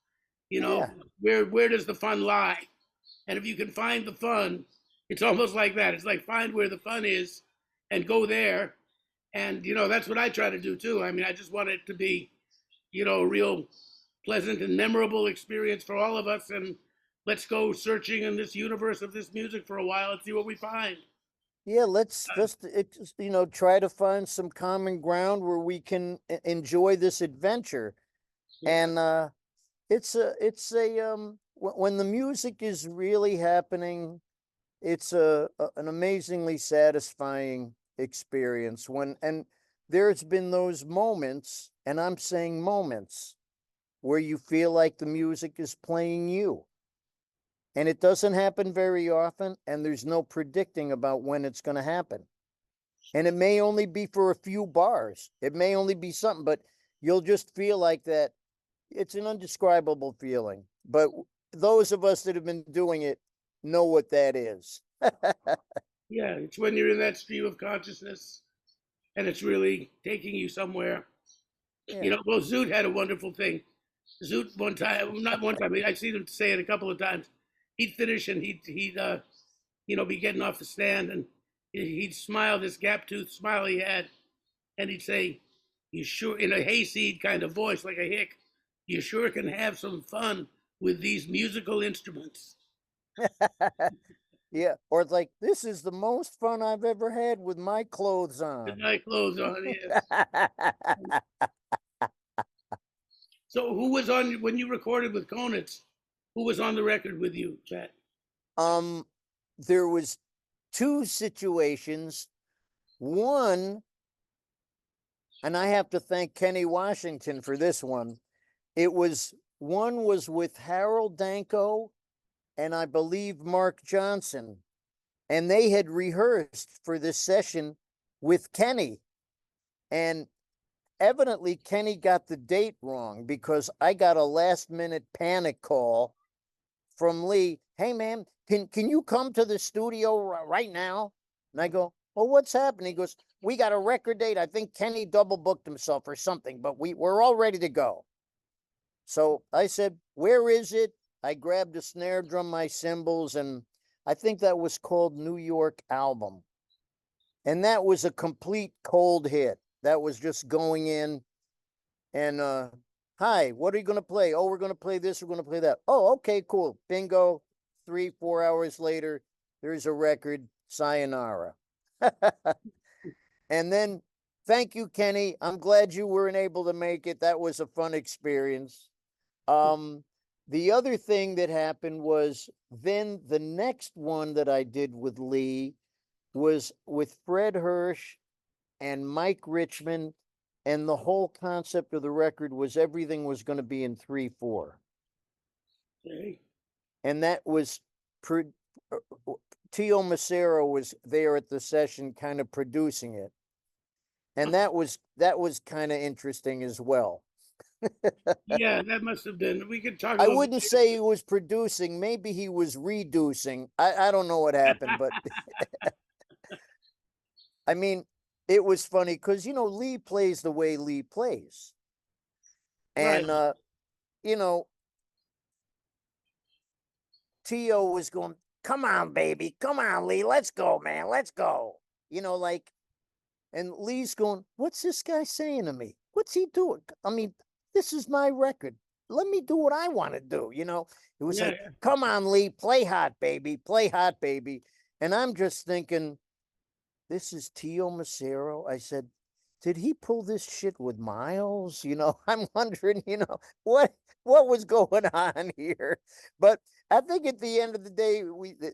You know, Yeah. where does the fun lie? And if you can find the fun, it's almost like that. It's like find where the fun is and go there. And, you know, that's what I try to do too. I mean, I just want it to be, you know, a real pleasant and memorable experience for all of us. And let's go searching in this universe of this music for a while and see what we find. Yeah, let's just, you know, try to find some common ground where we can enjoy this adventure. Yeah. And when the music is really happening, it's an amazingly satisfying experience. And there's been those moments, and I'm saying moments, where you feel like the music is playing you. And it doesn't happen very often, and there's no predicting about when it's going to happen. And it may only be for a few bars. It may only be something, but you'll just feel like that. It's an indescribable feeling. But those of us that have been doing it know what that is. Yeah, it's when you're in that stream of consciousness and it's really taking you somewhere. You Yeah. know, well, Zoot had a wonderful thing. Zoot one time, not one time, I've seen him say it a couple of times. He'd finish and he'd you know, be getting off the stand and he'd smile, this gap tooth smile he had, and he'd say, "You sure," in a hayseed kind of voice, like a hick, "you sure can have some fun with these musical instruments." Yeah. Or it's like, this is the most fun I've ever had with my clothes With on. my clothes on, yes. So, who was on when you recorded with Konitz? Who was on the record with you, Pat? um, there was two situations. One, and I have to thank Kenny Washington for this one. One was with Harold Danko and I believe Mark Johnson, and they had rehearsed for this session with Kenny. And evidently Kenny got the date wrong because I got a last minute panic call from Lee. "Hey man, can you come to the studio right now?" And I go, "Well, what's happening?" He goes, "We got a record date. I think Kenny double booked himself or something, but we're all ready to go." So I said, "Where is it?" I grabbed a snare drum, my cymbals, and I think that was called New York Album. And that was a complete cold hit. That was just going in and, "Hi, what are you going to play?" "Oh, we're going to play this, we're going to play that." "Oh, okay, cool." Bingo. 3-4 hours later, there's a record, sayonara. And then, thank you, Kenny. I'm glad you weren't able to make it. That was a fun experience. The other thing that happened was then the next one that I did with Lee was with Fred Hirsch and Mike Richmond, and the whole concept of the record was everything was going to be in 3/4. Okay. And that was Tio Macero was there at the session kind of producing it. And that was kind of interesting as well. Yeah, that must have been. We could talk a I little bit. wouldn't say he was producing, maybe he was reducing. I don't know what happened, but I mean, it was funny because, you know, Lee plays the way Lee plays. Right. And, you know, T.O. was going, come on, baby. Come on, Lee. Let's go, man. Let's go. You know, like, and Lee's going, what's this guy saying to me? What's he doing? I mean, this is my record. Let me do what I want to do. You know, it was Yeah. like, come on, Lee, play hot, baby. Play hot, baby. And I'm just thinking, this is Tio Macero. I said, did he pull this shit with Miles? You know, I'm wondering, you know, what was going on here. But I think at the end of the day,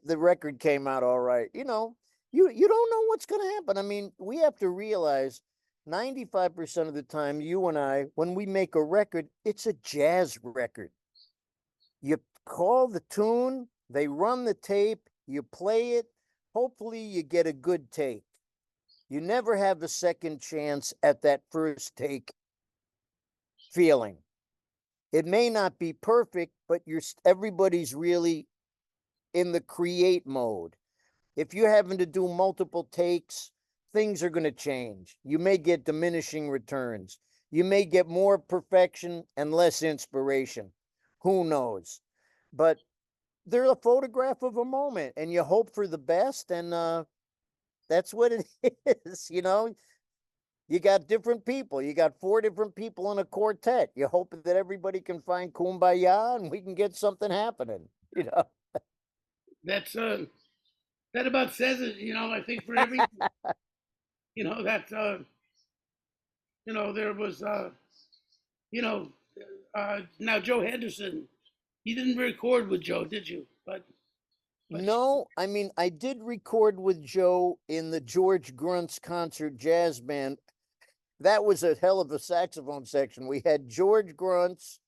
the record came out all right. You know, you don't know what's going to happen. I mean, we have to realize 95% of the time, you and I, when we make a record, it's a jazz record. You call the tune, they run the tape, you play it. Hopefully, you get a good take. You never have a second chance at that first take feeling. It may not be perfect, but everybody's really in the create mode. If you're having to do multiple takes, things are going to change. You may get diminishing returns. You may get more perfection and less inspiration. Who knows? But they're a photograph of a moment, and you hope for the best, and that's what it is. You know, you got different people. You got 4 different people in a quartet. You hope that everybody can find kumbaya and we can get something happening. You know, That's that about says it. You know, I think for every, you know, that you know, there was you know, now Joe Henderson. You didn't record with Joe, did you? But no, I mean, I did record with Joe in the George Grunt's concert jazz band. That was a hell of a saxophone section. We had George Grunt's,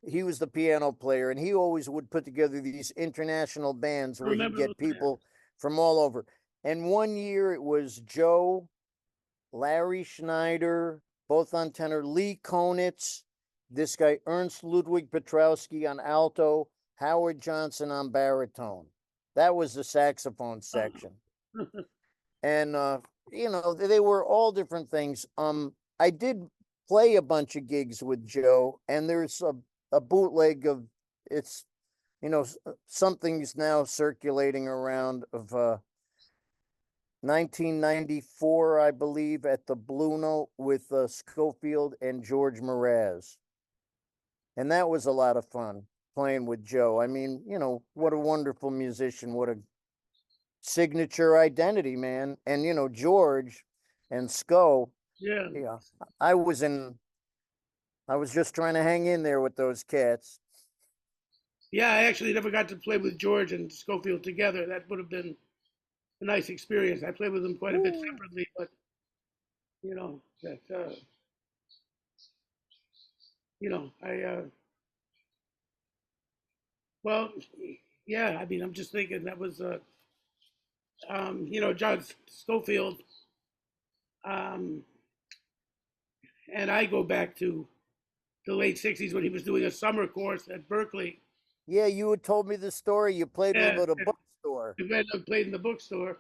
he was the piano player, and he always would put together these international bands I where he'd remember those get bands. people from all over. And one year it was Joe, Larry Schneider, both on tenor, Lee Konitz, this guy Ernst Ludwig Petrowski on alto, Howard Johnson on baritone. That was the saxophone section. And you know, they were all different things. I did play a bunch of gigs with Joe, and there's a bootleg of it's, you know, something's now circulating around of 1994, I believe, at the Blue Note with Scofield and George Mraz. And that was a lot of fun playing with Joe. I mean, you know, what a wonderful musician, what a signature identity, man. And, you know, George and Sco, Yeah, yeah, I was just trying to hang in there with those cats. yeah. I actually never got to play with George and Scofield together. That would have been a nice experience. I played with them quite a bit Ooh. separately, but you know that you know well, yeah. I mean, I'm just thinking that was you know, John Scofield, um, and I go back to the late '60s when he was doing a summer course at Berkeley. Yeah, you had told me the story. You played with him Yeah, at a bookstore. we ended up played in the bookstore,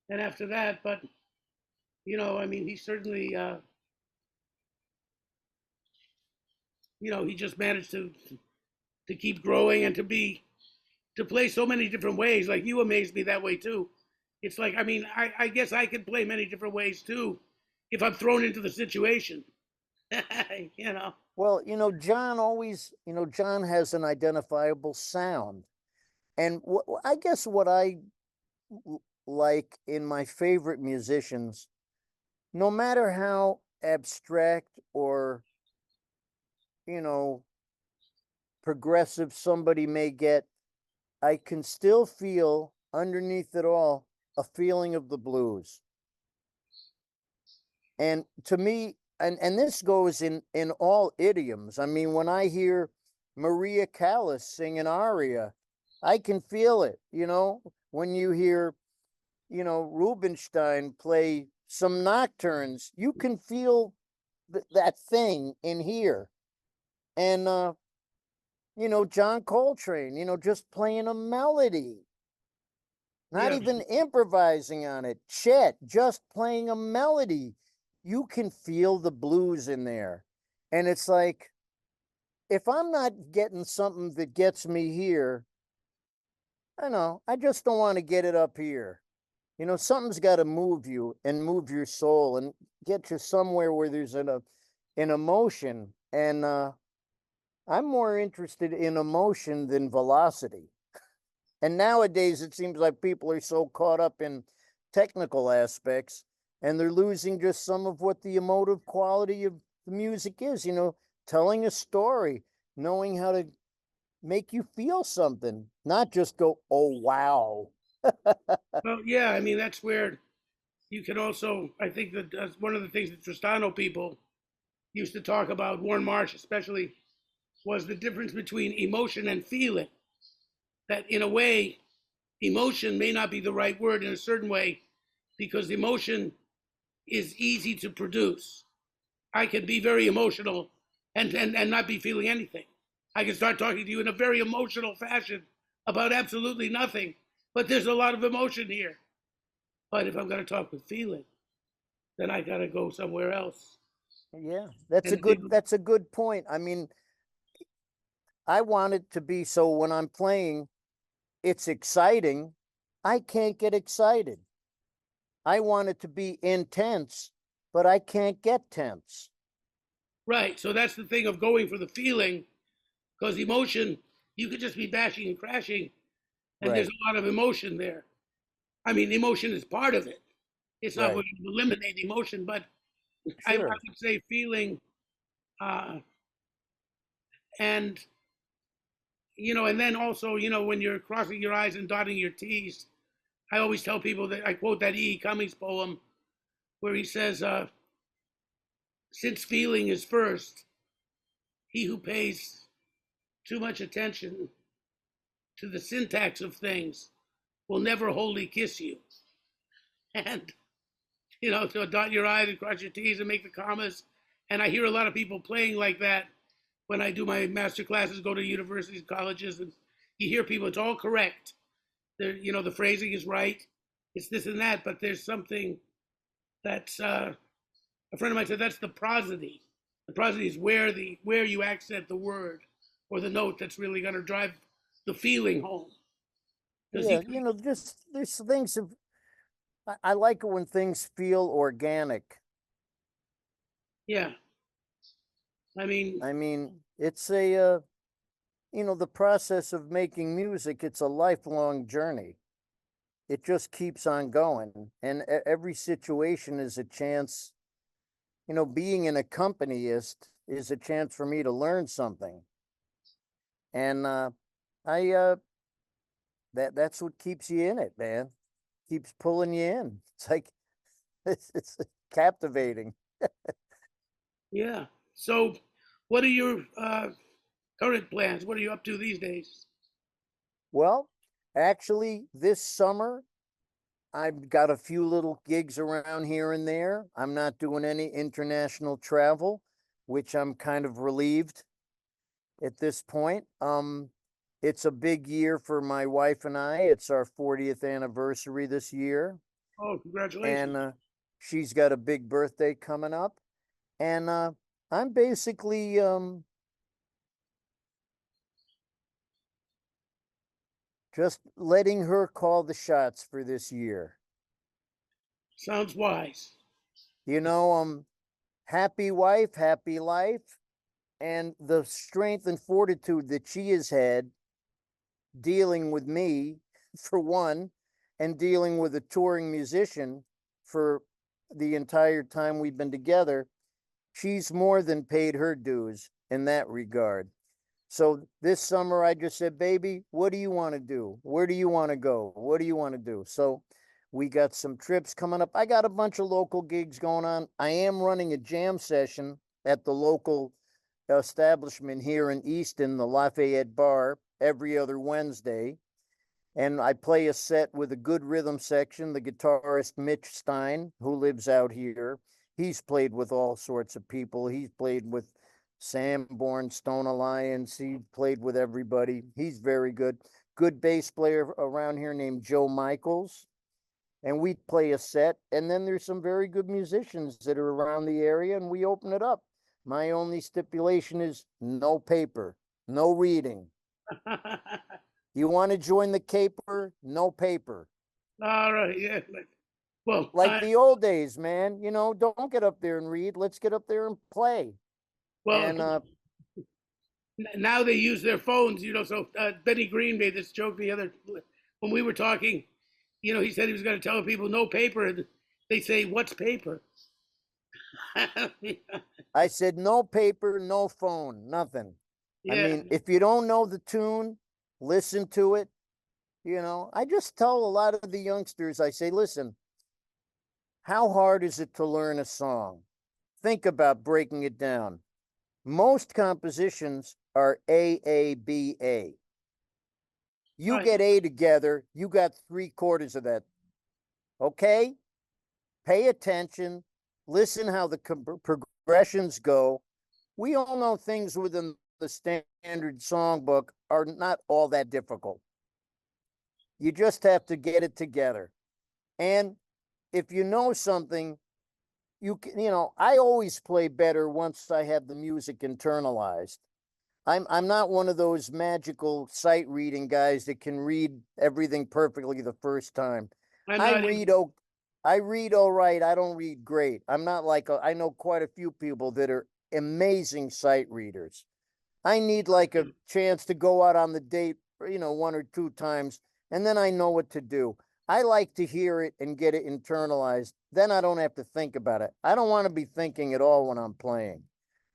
and after that, but you know, I mean, he certainly, you know, he just managed to keep growing and to play so many different ways. Like you amazed me that way too. It's like, I mean, I guess I could play many different ways too, if I'm thrown into the situation. You know. Well, you know, John always, you know, John has an identifiable sound. And I guess what like in my favorite musicians, no matter how abstract or, you know, progressive somebody may get, I can still feel underneath it all a feeling of the blues. And to me, and this goes in all idioms. I mean, when I hear Maria Callas sing an aria, I can feel it, you know. When you hear, you know, Rubinstein play some nocturnes, you can feel that thing in here. And you know, John Coltrane, you know, just playing a melody. not Yeah. even improvising on it. Chet, just playing a melody. You can feel the blues in there. And it's like, if I'm not getting something that gets me here, I know, I just don't want to get it up here. You know, something's got to move you and move your soul and get you somewhere where there's an emotion. And I'm more interested in emotion than velocity. And nowadays, it seems like people are so caught up in technical aspects and they're losing just some of what the emotive quality of the music is, you know, telling a story, knowing how to make you feel something, not just go, oh, wow. Well, yeah, I mean, that's where you can also, I think that one of the things that Tristano people used to talk about, Warren Marsh especially, was the difference between emotion and feeling. That in a way, emotion may not be the right word in a certain way because emotion is easy to produce. I can be very emotional and not be feeling anything. I can start talking to you in a very emotional fashion about absolutely nothing, but there's a lot of emotion here. But if I'm going to talk with feeling, then I got to go somewhere else. Yeah, And that's a good point. I mean, I want it to be so when I'm playing, it's exciting. I can't get excited. I want it to be intense, but I can't get tense. right, so that's the thing of going for the feeling, because emotion, you could just be bashing and crashing, and there's Right, a lot of emotion there. I mean, emotion is part of it. It's not right. going to eliminate emotion, but I Sure. would say feeling, uh, and and then also, when you're crossing your I's and dotting your T's, I always tell people that I quote that E. E. Cummings poem where he says, "Since feeling is first, he who pays too much attention to the syntax of things will never wholly kiss you." And so dot your I's and cross your T's and make the commas. And I hear a lot of people playing like that when I do my master classes, go to universities, colleges, and you hear people, it's all correct. The phrasing is right. It's this and that, but there's something that's a friend of mine said that's the prosody. The prosody is where you accent the word or the note that's really going to drive the feeling home. Because Yeah, you know, just there's things of I like it when things feel organic. yeah, I mean, I mean, it's you know, the process of making music, it's a lifelong journey. It just keeps on going. And every situation is a chance, you know, being an accompanist is a chance for me to learn something. And I that's what keeps you in it, man. Keeps pulling you in. It's like it's captivating. yeah. So, what are your current plans? What are you up to these days? Well, actually, this summer I've got a few little gigs around here and there. I'm not doing any international travel, which I'm kind of relieved at this point. It's a big year for my wife and I. It's our 40th anniversary this year, Oh, congratulations. and she's got a big birthday coming up. And I'm basically just letting her call the shots for this year. Sounds wise. You know, happy wife, happy life, and the strength and fortitude that she has had dealing with me, for one, and dealing with a touring musician for the entire time we've been together. She's more than paid her dues in that regard. So this summer, I just said, baby, what do you want to do? Where do you want to go? What do you want to do? So we got some trips coming up. I got a bunch of local gigs going on. I am running a jam session at the local establishment here in Easton, the Lafayette Bar, every other Wednesday. And I play a set with a good rhythm section. The guitarist Mitch Stein, who lives out here, he's played with all sorts of people. He's played with Sanborn, Stone Alliance. He played with everybody. He's very good. good bass player around here named Joe Michaels, and we play a set. And then there's some very good musicians that are around the area, and we open it up. My only stipulation is no paper, no reading. You want to join the caper? No paper. All right, yeah. Well, Like the old days, man. You know, don't get up there and read. Let's get up there and play. well, And now they use their phones, So Benny Green made this joke when we were talking. He said he was going to tell people no paper, and they say, "What's paper?" I said, no paper, no phone, nothing. I Yeah, mean, if you don't know the tune, listen to it. I just tell a lot of the youngsters, I say, listen, how hard is it to learn a song? Think about breaking it down. Most compositions are A, B, A. You right. get A together, you got 3/4 of that. Okay? Pay attention, listen how the progressions go. We all know things within the standard songbook are not all that difficult. You just have to get it together. And if you know something, I always play better once I have the music internalized. I'm not one of those magical sight reading guys that can read everything perfectly the first time. I read all right. I don't read great. I'm not like I know quite a few people that are amazing sight readers. I need like a chance to go out on the date, 1 or 2 times, and then I know what to do. I like to hear it and get it internalized. Then I don't have to think about it. I don't want to be thinking at all when I'm playing.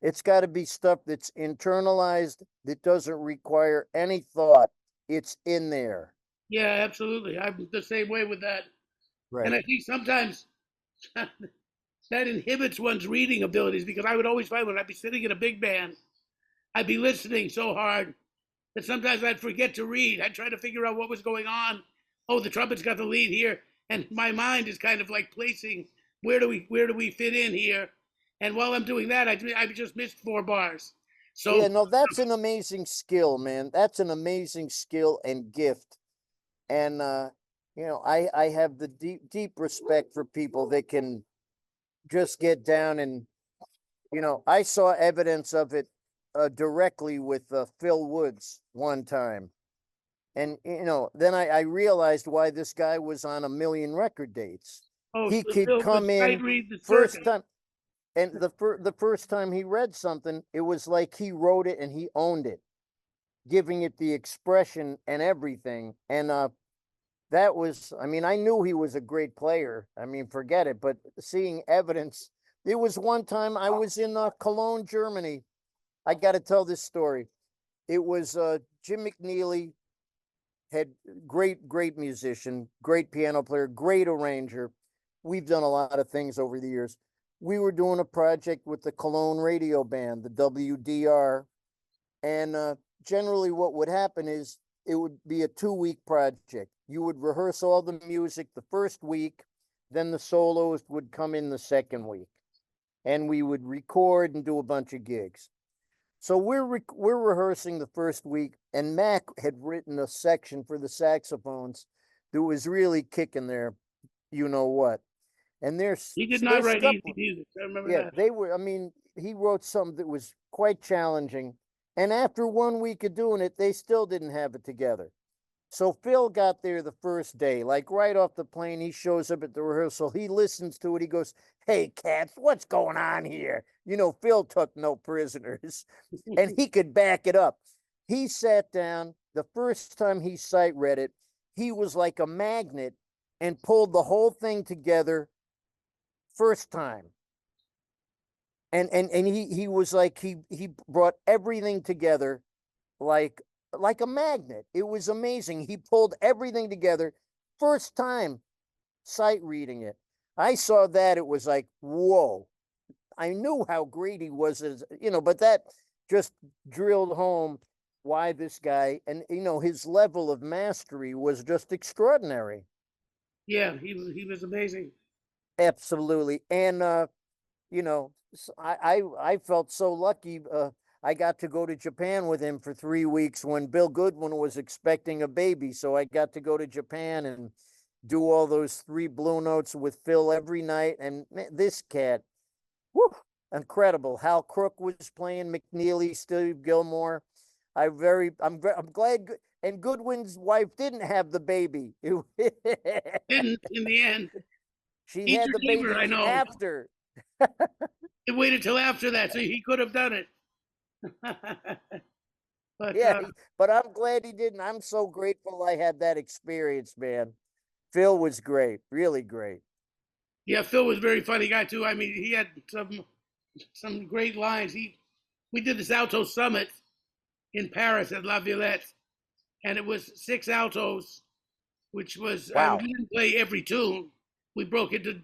It's got to be stuff that's internalized, that doesn't require any thought. It's in there. Yeah, absolutely. I'm the same way with that. And Right. I think sometimes that inhibits one's reading abilities, because I would always find when I'd be sitting in a big band, I'd be listening so hard that sometimes I'd forget to read. I'd try to figure out what was going on. Oh, the trumpet's got the lead here, and my mind is kind of like placing where do we fit in here. And while I'm doing that, I just missed 4 bars. Yeah, So no, that's an amazing skill, man. That's an amazing skill and gift. And I have the deep respect for people that can just get down and I saw evidence of it directly with Phil Woods one time. And then I realized why this guy was on a million record dates. He could Phil was come sight in read the first circuit. time, and the first time he read something, it was like he wrote it and he owned it, giving it the expression and everything. And that was, I mean, I knew he was a great player. I mean, forget it. But seeing evidence, there was one time I was in Cologne, Germany. I got to tell this story. It was Jim McNeely, had great musician, great piano player, great arranger. We've done a lot of things over the years. We were doing a project with the Cologne radio band, the WDR. And generally what would happen is it would be a 2-week project. You would rehearse all the music the first week, then the soloist would come in the second week, and we would record and do a bunch of gigs. So we're rehearsing the first week, and Mac had written a section for the saxophones that was really kicking their, you know what. And He did their not write stuff, easy music. I remember yeah, that. they were. I mean, he wrote something that was quite challenging. And after 1 week of doing it, they still didn't have it together. So Phil got there the first day, like right off the plane. He shows up at the rehearsal. He listens to it. He goes, "Hey, cats, what's going on here?" Phil took no prisoners, and he could back it up. He sat down. The first time he sight read it, he was like a magnet and pulled the whole thing together first time. And he was like he brought everything together like a magnet. It was amazing. He pulled everything together first time sight reading it. I saw that. It was like, whoa. I knew how great he was but that just drilled home why this guy, and his level of mastery was just extraordinary. Yeah, he was amazing. Absolutely. And I felt so lucky. I got to go to Japan with him for 3 weeks when Bill Goodwin was expecting a baby. So I got to go to Japan and do all those 3 Blue Notes with Phil every night. And man, this cat, whew, incredible. Hal Crook was playing, McNeely, Steve Gilmore. I'm glad. And Goodwin's wife didn't have the baby. Didn't in the end. She He's had your the neighbor, I baby know. after. He waited till after that, so he could have done it. But Yeah, but I'm glad he didn't. I'm so grateful I had that experience, man. Phil was great, really great. yeah, Phil was a very funny guy too. I mean, he had some great lines. We did this alto summit in Paris at La Villette, and it was 6 altos, which was Wow. we didn't play every tune. We broke into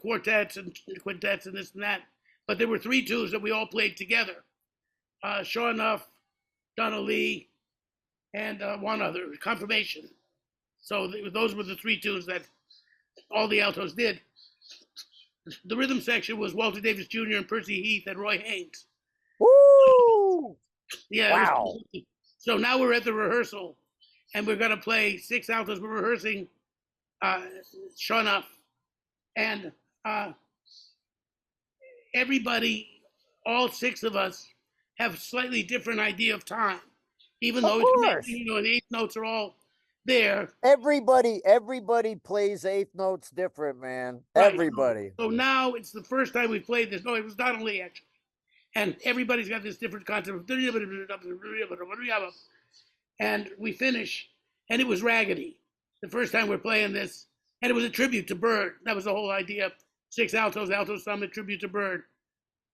quartets and quintets and this and that, but there were 3 tunes that we all played together. Sure enough, Donna Lee, and one other, Confirmation. So those were the 3 tunes that all the altos did. The rhythm section was Walter Davis Jr. and Percy Heath and Roy Haynes. Woo! Yeah. Wow. So now we're at the rehearsal, and we're going to play 6 altos. We're rehearsing, sure enough, and everybody, all 6 of us, have slightly different idea of time, even though it's, the 8 notes are all there. Everybody plays 8 notes different, man. Right. Everybody. So now it's the first time we played this. No, it was Donna Lee actually, and everybody's got this different concept of, and we finish, and it was raggedy. The first time we're playing this, and it was a tribute to Bird. That was the whole idea. 6 altos, alto summit, tribute to Bird,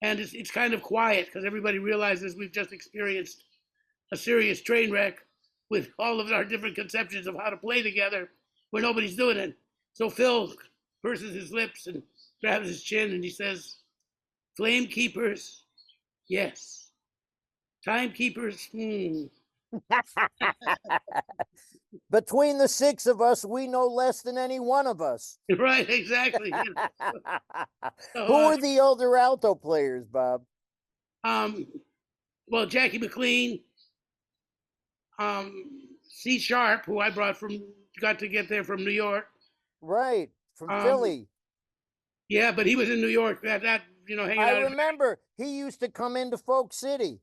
and it's kind of quiet because everybody realizes we've just experienced a serious train wreck with all of our different conceptions of how to play together, where nobody's doing it. So Phil purses his lips and grabs his chin and he says, "Flame keepers, yes. Timekeepers, Between the 6 of us, we know less than any one of us. Right, exactly. Who are the older alto players, Bob? Well, Jackie McLean, C Sharp, who I got to get there from New York. Right, from Philly. Yeah, but he was in New York. Hanging out. I remember he used to come into Folk City.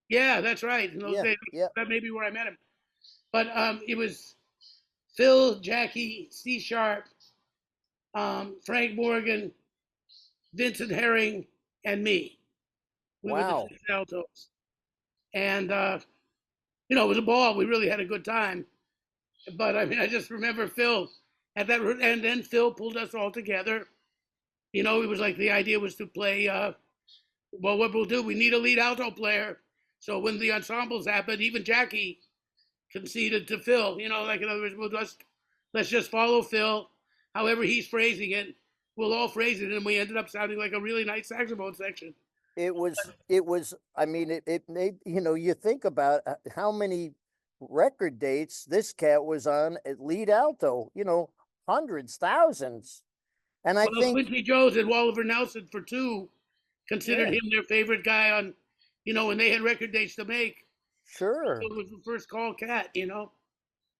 Yeah, that's right. In those days, that may be where I met him. But it was Phil, Jackie, C Sharp, Frank Morgan, Vincent Herring, and me. We were the 6 altos. And, it was a ball. We really had a good time. But, I mean, I just remember Phil at that, and then Phil pulled us all together. It was like the idea was to play, well, what we'll do, we need a lead alto player. So when the ensembles happened, even Jackie conceded to Phil, like in other words, let's just follow Phil. However he's phrasing it, we'll all phrase it. And we ended up sounding like a really nice saxophone section. It was, I mean, it made, you think about how many record dates this cat was on at lead alto, hundreds, thousands. And I think Quincy Jones and Oliver Nelson for 2 considered him their favorite guy on, when they had record dates to make. Sure. It was the first call cat,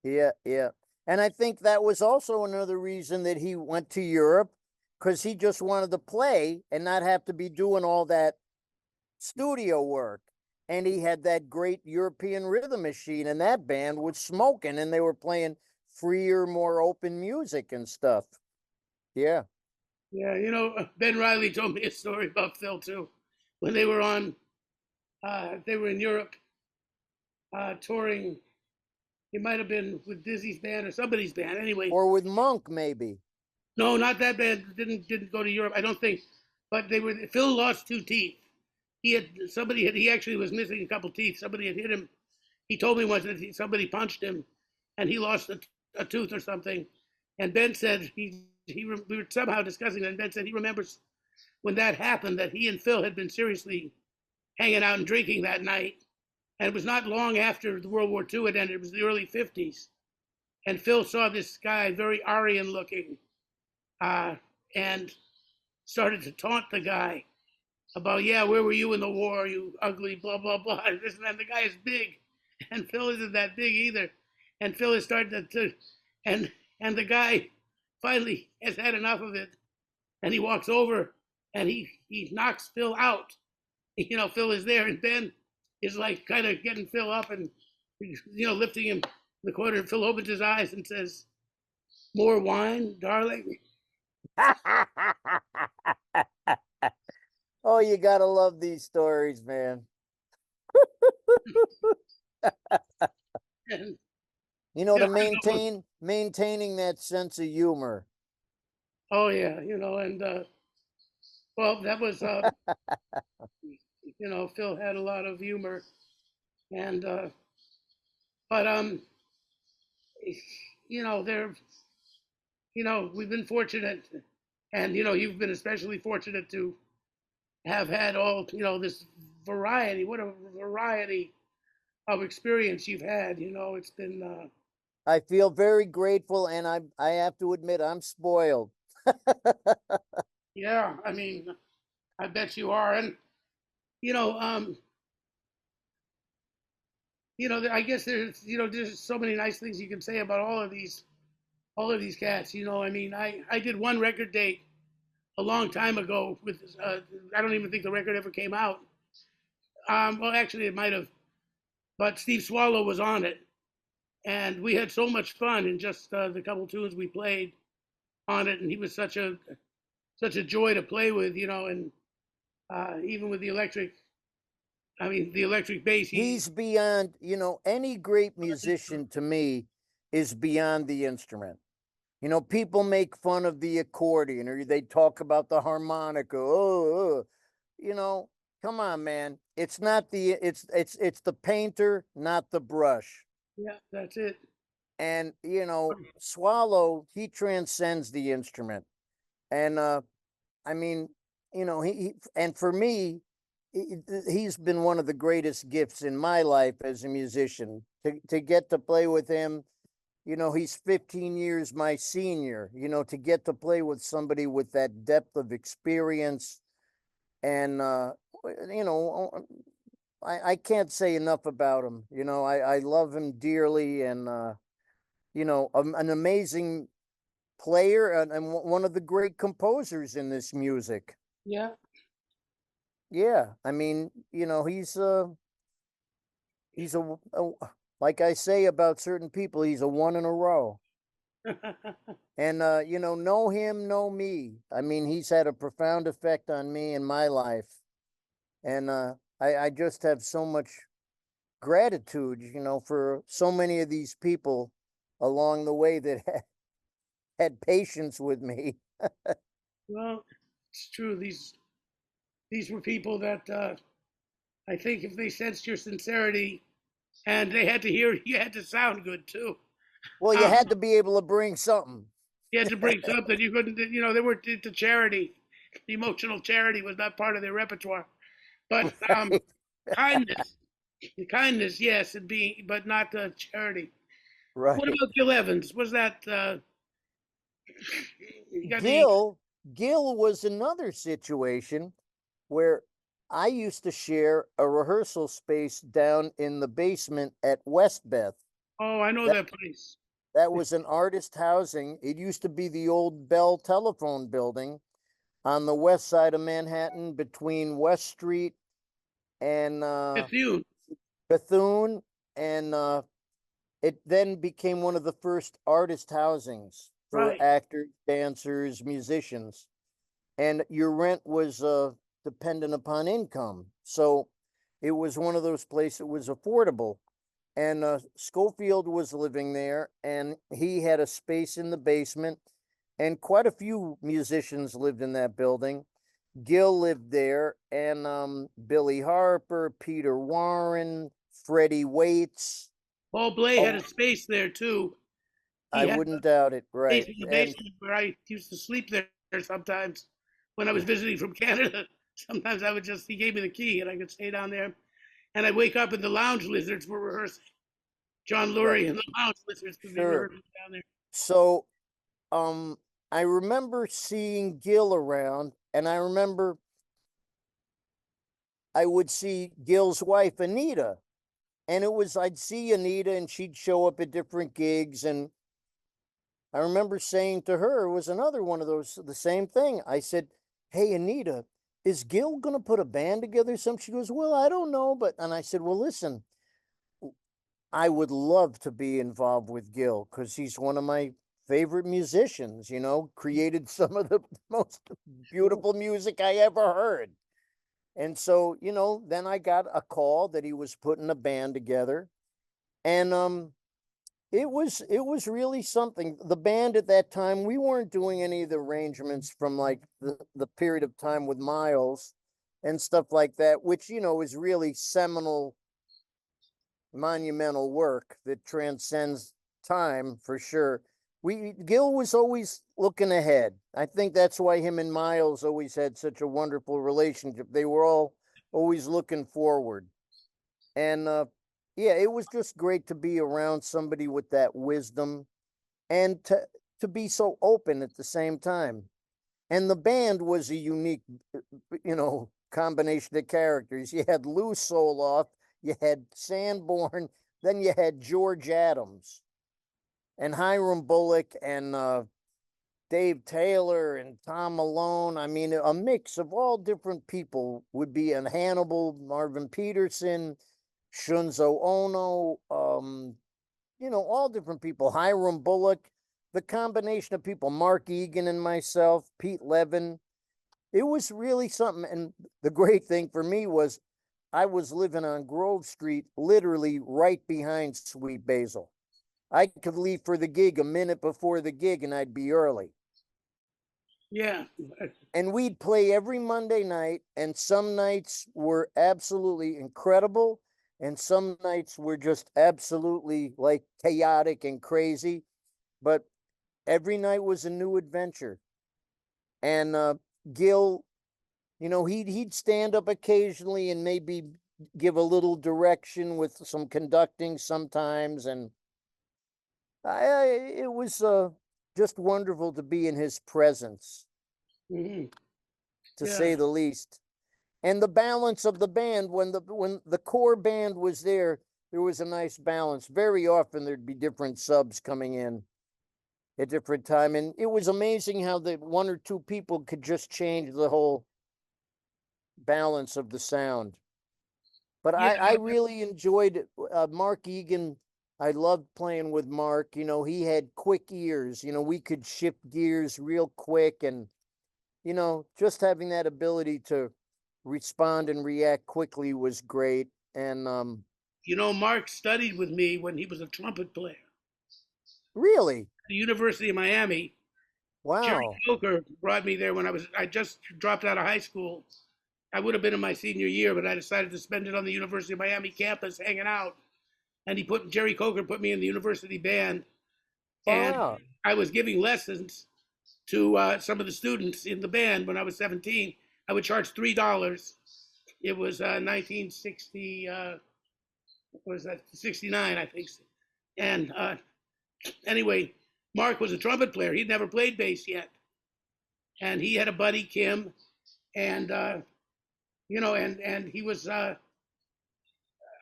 Yeah, yeah. And I think that was also another reason that he went to Europe, because he just wanted to play and not have to be doing all that studio work. And he had that great European rhythm machine, and that band was smoking, and they were playing freer, more open music and stuff. Yeah. Yeah, Ben Riley told me a story about Phil too. When they were they were in Europe touring. It might have been with Dizzy's band or somebody's band, anyway. Or with Monk, maybe. No, not that band. Didn't go to Europe, I don't think. But Phil lost 2 teeth. He actually was missing a couple teeth. Somebody had hit him. He told me once that somebody punched him, and he lost a tooth or something. And Ben said we were somehow discussing it, and Ben said he remembers when that happened that he and Phil had been seriously hanging out and drinking that night. And it was not long after the World War II had ended. It was the early 50s. And Phil saw this guy, very Aryan looking, and started to taunt the guy about, yeah, where were you in the war, you ugly, blah, blah, blah. And this and that. The guy is big, and Phil isn't that big either. And Phil is starting and the guy finally has had enough of it, and he walks over and he knocks Phil out. Phil is there, and Ben is like kind of getting Phil up and lifting him in the corner. And Phil opens his eyes and says, "More wine, darling." Oh, you gotta love these stories, man. And To maintaining that sense of humor. oh yeah, and well, that was Phil had a lot of humor, and but there, we've been fortunate, and you've been especially fortunate to have had all this variety. What a variety of experience you've had. It's been I feel very grateful, and I have to admit I'm spoiled. yeah. I mean, I bet you are, and you know, um, I guess there's so many nice things you can say about all of these cats. I mean, I did one record date a long time ago with I don't even think the record ever came out. Well, actually, it might have, but Steve Swallow was on it, and we had so much fun in just the couple tunes we played on it, and he was such a joy to play with, and even with the electric. I mean, the electric bass. He's beyond, any great musician to me is beyond the instrument. People make fun of the accordion or they talk about the harmonica. Come on, man. It's not it's the painter, not the brush. Yeah, that's it. And, Swallow, he transcends the instrument. And I mean, and for me, he's been one of the greatest gifts in my life as a musician to get to play with him. He's 15 years my senior, to get to play with somebody with that depth of experience. And, I can't say enough about him. I love him dearly, and, an amazing player and one of the great composers in this music. Yeah. Yeah. I mean, he's like I say about certain people, he's a one in a row. And know him, know me. I mean, he's had a profound effect on me in my life. And I just have so much gratitude, for so many of these people along the way that had patience with me. Well, it's true. These were people that I think if they sensed your sincerity, and they had to hear you had to sound good too. Well, you had to be able to bring something. You had to bring something. You couldn't. They were into charity. The emotional charity was not part of their repertoire. But Right. kindness, kindness, yes, but not charity. What Right. about Gil Evans? Was that you got the Gil was another situation where I used to share a rehearsal space down in the basement at Westbeth. Oh, I know That that place. that was an artist housing. It used to be the old Bell Telephone Building on the west side of Manhattan between West Street and Bethune. Bethune, and it then became one of the first artist housings for Right. actors, dancers, musicians, and your rent was dependent upon income. So it was one of those places that was affordable. And Scofield was living there, and he had a space in the basement, and quite a few musicians lived in that building. Gil lived there, and Billy Harper, Peter Warren, Freddie Waits. Paul Bley had Oh, a space there too. He I had wouldn't doubt it. a Right. space in the And basement where I used to sleep there sometimes when I was visiting from Canada. Sometimes he gave me the key and I could stay down there. And I'd wake up and the lounge lizards were rehearsing. John right. Lurie and the lounge lizards could be Sure. rehearsing down there. So um I remember seeing Gil around, and I remember I would see Gil's wife, Anita. And I'd see Anita and she'd show up at different gigs. And I remember saying to her, it was another one of those, the same thing. I said, hey, Anita, is Gil going to put a band together? She goes, well, I don't know. And I said, well, listen, I would love to be involved with Gil because he's one of my favorite musicians, created some of the most beautiful music I ever heard. And so, then I got a call that he was putting a band together. And it was really something. The band at that time, we weren't doing any of the arrangements from like the period of time with Miles and stuff like that, which, is really seminal, monumental work that transcends time for sure. Gil was always looking ahead. I think that's why him and Miles always had such a wonderful relationship. They were all always looking forward. And yeah, it was just great to be around somebody with that wisdom and to be so open at the same time. And the band was a unique, combination of characters. You had Lou Soloff, you had Sanborn, then you had George Adams and Hiram Bullock and Dave Taylor and Tom Malone. I mean, a mix of all different people would be in Hannibal, Marvin Peterson, Shunzo Ono, all different people. Hiram Bullock, the combination of people, Mark Egan and myself, Pete Levin. It was really something. And the great thing for me was I was living on Grove Street, literally right behind Sweet Basil. I could leave for the gig a minute before the gig and I'd be early. Yeah. And we'd play every Monday night, and some nights were absolutely incredible, and some nights were just absolutely like chaotic and crazy. But every night was a new adventure. And Gil, he'd stand up occasionally and maybe give a little direction with some conducting sometimes, and it was just wonderful to be in his presence, Mm-hmm. to Yeah. say the least. And the balance of the band, when the core band was there was a nice balance. Very often there'd be different subs coming in at different time, and it was amazing how the one or two people could just change the whole balance of the sound. But Yeah. I really enjoyed Mark Egan. I loved playing with Mark. He had quick ears. We could shift gears real quick, and just having that ability to respond and react quickly was great. And Mark studied with me when he was a trumpet player really, at the University of Miami. Jerry wow. Coker brought me there when I just dropped out of high school. I would have been in my senior year, but I decided to spend it on the University of Miami campus hanging out. And Jerry Coker put me in the university band, and Wow. I was giving lessons to some of the students in the band when I was 17. I would charge $3. It was 1960. What was that? 69, I think. And anyway, Mark was a trumpet player. He'd never played bass yet, and he had a buddy Kim, and and he was.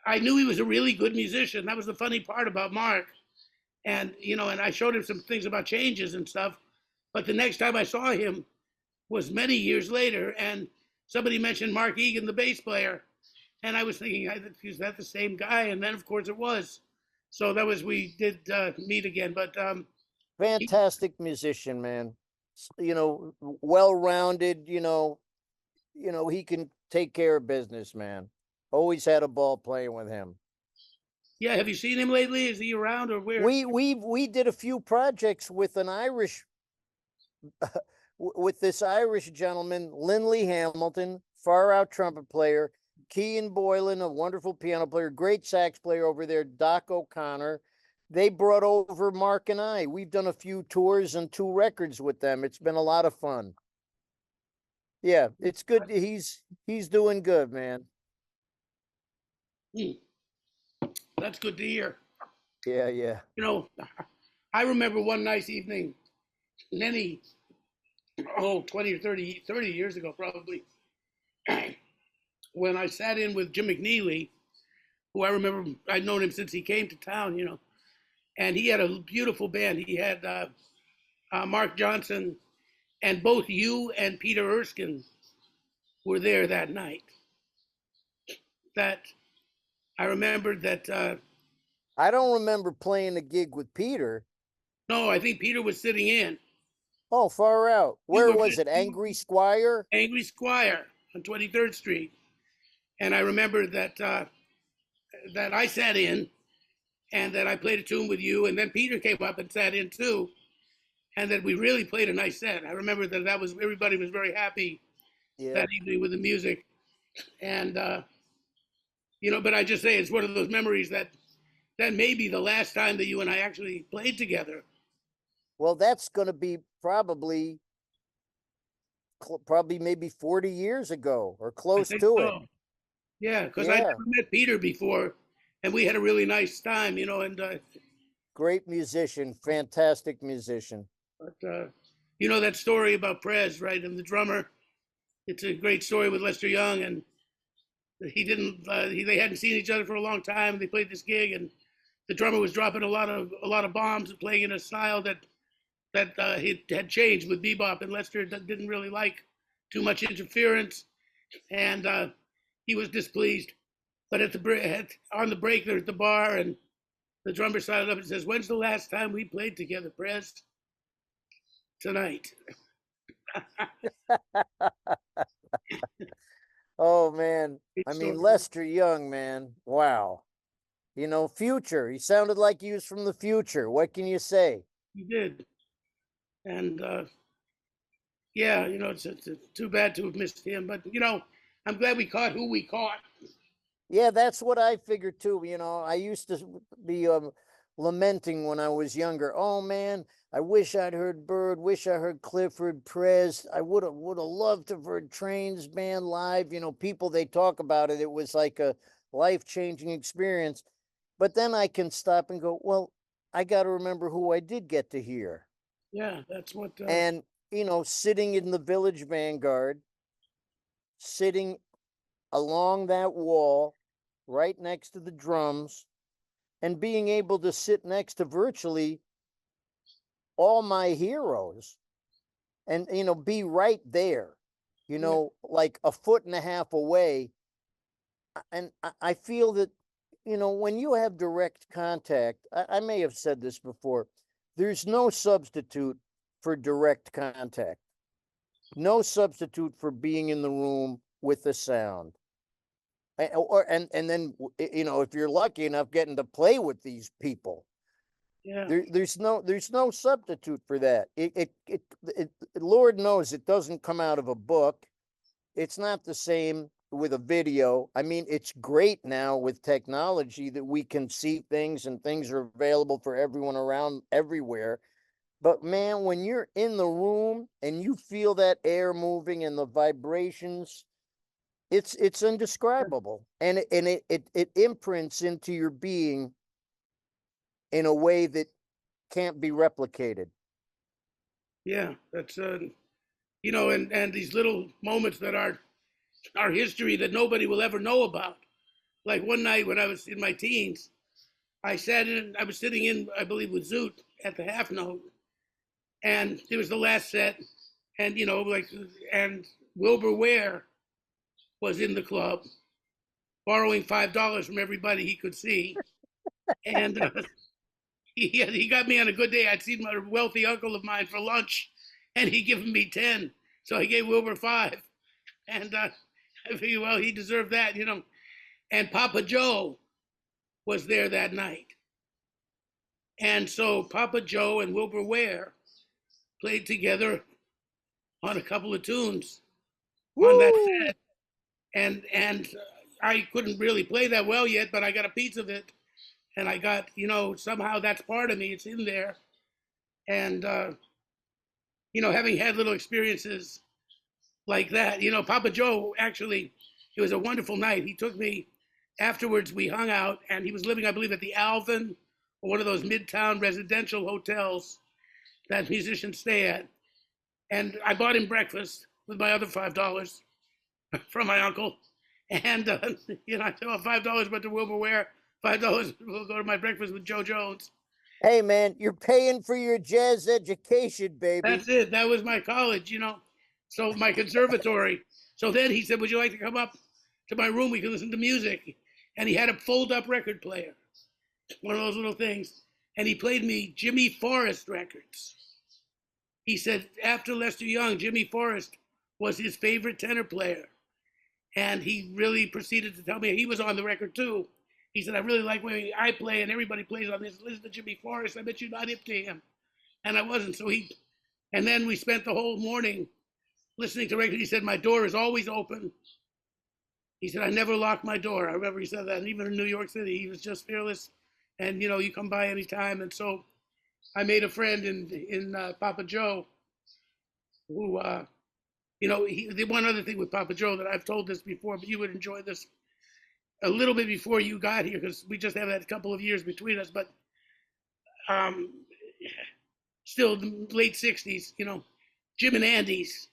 I knew he was a really good musician. That was the funny part about Mark, and and I showed him some things about changes and stuff. But the next time I saw him was many years later, and somebody mentioned Mark Egan, the bass player, and I was thinking, is that the same guy? And then, of course, it was. So we did meet again. But Fantastic musician, man. Well-rounded, he can take care of business, man. Always had a ball playing with him. yeah, have you seen him lately? Is he around or where? We did a few projects with an Irish with this Irish gentleman, Lindley Hamilton, far out trumpet player, Kean Boylan, a wonderful piano player, great sax player over there, Doc O'Connor. They brought over Mark and I. We've done a few tours and 2 records with them. It's been a lot of fun. Yeah, it's good. He's doing good, man. That's good to hear. Yeah, yeah. I remember one nice evening, many, 20 or 30 years ago, probably. when I sat in with Jim McNeely, who I remember I'd known him since he came to town, and he had a beautiful band. He had Mark Johnson, and both you and Peter Erskine were there that night. That I remembered that. I don't remember playing a gig with Peter. No, I think Peter was sitting in. Oh, far out. Where was it? Angry Squire? Angry Squire on 23rd Street. And I remember that that I sat in, and that I played a tune with you, and then Peter came up and sat in too, and that we really played a nice set. I remember that was everybody was very happy that evening with the music, and but I just say it's one of those memories that may be the last time that you and I actually played together. Well, that's going to be probably maybe 40 years ago or close to it. Yeah, because I never met Peter before, and we had a really nice time, and great musician, fantastic musician. But that story about Prez, right, and the drummer. It's a great story with Lester Young, and he didn't. They hadn't seen each other for a long time. They played this gig, and the drummer was dropping a lot of bombs and playing in a style that he had changed with bebop, and Lester didn't really like too much interference, and he was displeased. But on the break, there's the bar, and the drummer sided up and says, "When's the last time we played together, Prez?" "Tonight." Oh man, I mean Lester Young, man, wow. Future. He sounded like he was from the future. What can you say? He did, and it's too bad to have missed him. But I'm glad we caught who we caught. Yeah, that's what I figured too. I used to be lamenting when I was younger. Oh man, I wish I'd heard Bird. Wish I heard Clifford, Prez. I would have loved to have heard Train's band live. People, they talk about it. It was like a life-changing experience. But then I can stop and go, well, I got to remember who I did get to hear. Yeah, that's what. And sitting in the Village Vanguard, sitting along that wall, right next to the drums, and being able to sit next to virtually all my heroes and, be right there, like a foot and a half away. And I feel that, when you have direct contact, I may have said this before, there's no substitute for direct contact, no substitute for being in the room with the sound. And then, if you're lucky enough getting to play with these people, there's no substitute for that. It Lord knows it doesn't come out of a book. It's not the same with a video. I mean, it's great now with technology that we can see things and things are available for everyone around everywhere. But man, when you're in the room and you feel that air moving and the vibrations, it's indescribable, and it imprints into your being in a way that can't be replicated. Yeah, that's and these little moments that are history that nobody will ever know about. Like one night when I was in my teens, I was sitting in, I believe, with Zoot at the half note, and it was the last set, and and Wilbur Ware was in the club, borrowing $5 from everybody he could see, and he got me on a good day. I'd seen a wealthy uncle of mine for lunch, and he given me 10, so I gave Wilbur 5, and I figured, well, he deserved that, And Papa Joe was there that night, and so Papa Joe and Wilbur Ware played together on a couple of tunes on that set. And I couldn't really play that well yet, but I got a piece of it, and I got, somehow that's part of me. It's in there, and having had little experiences like that, Papa Joe actually, it was a wonderful night. He took me afterwards. We hung out, and he was living, I believe, at the Alvin, or one of those midtown residential hotels that musicians stay at, and I bought him breakfast with my other $5 from my uncle. And I said, well, $5 went to Wilbur Ware, $5 will go to my breakfast with Joe Jones. Hey, man, you're paying for your jazz education, baby. That's it. That was my college. So my conservatory. So then he said, would you like to come up to my room? We can listen to music. And he had a fold up record player, one of those little things. And he played me Jimmy Forrest records. He said, after Lester Young, Jimmy Forrest was his favorite tenor player. And he really proceeded to tell me he was on the record too. He said, I really like the way I play and everybody plays on this. Listen to Jimmy Forrest. I bet you're not hip to him. And I wasn't. And then we spent the whole morning listening to records. He said, my door is always open. He said, I never lock my door. I remember he said that. And even in New York City, he was just fearless. And, you come by anytime. And so I made a friend in Papa Joe who, the one other thing with Papa Joe that I've told this before, but you would enjoy this a little bit before you got here because we just have that a couple of years between us. But still, the late 60s, Jim and Andy's.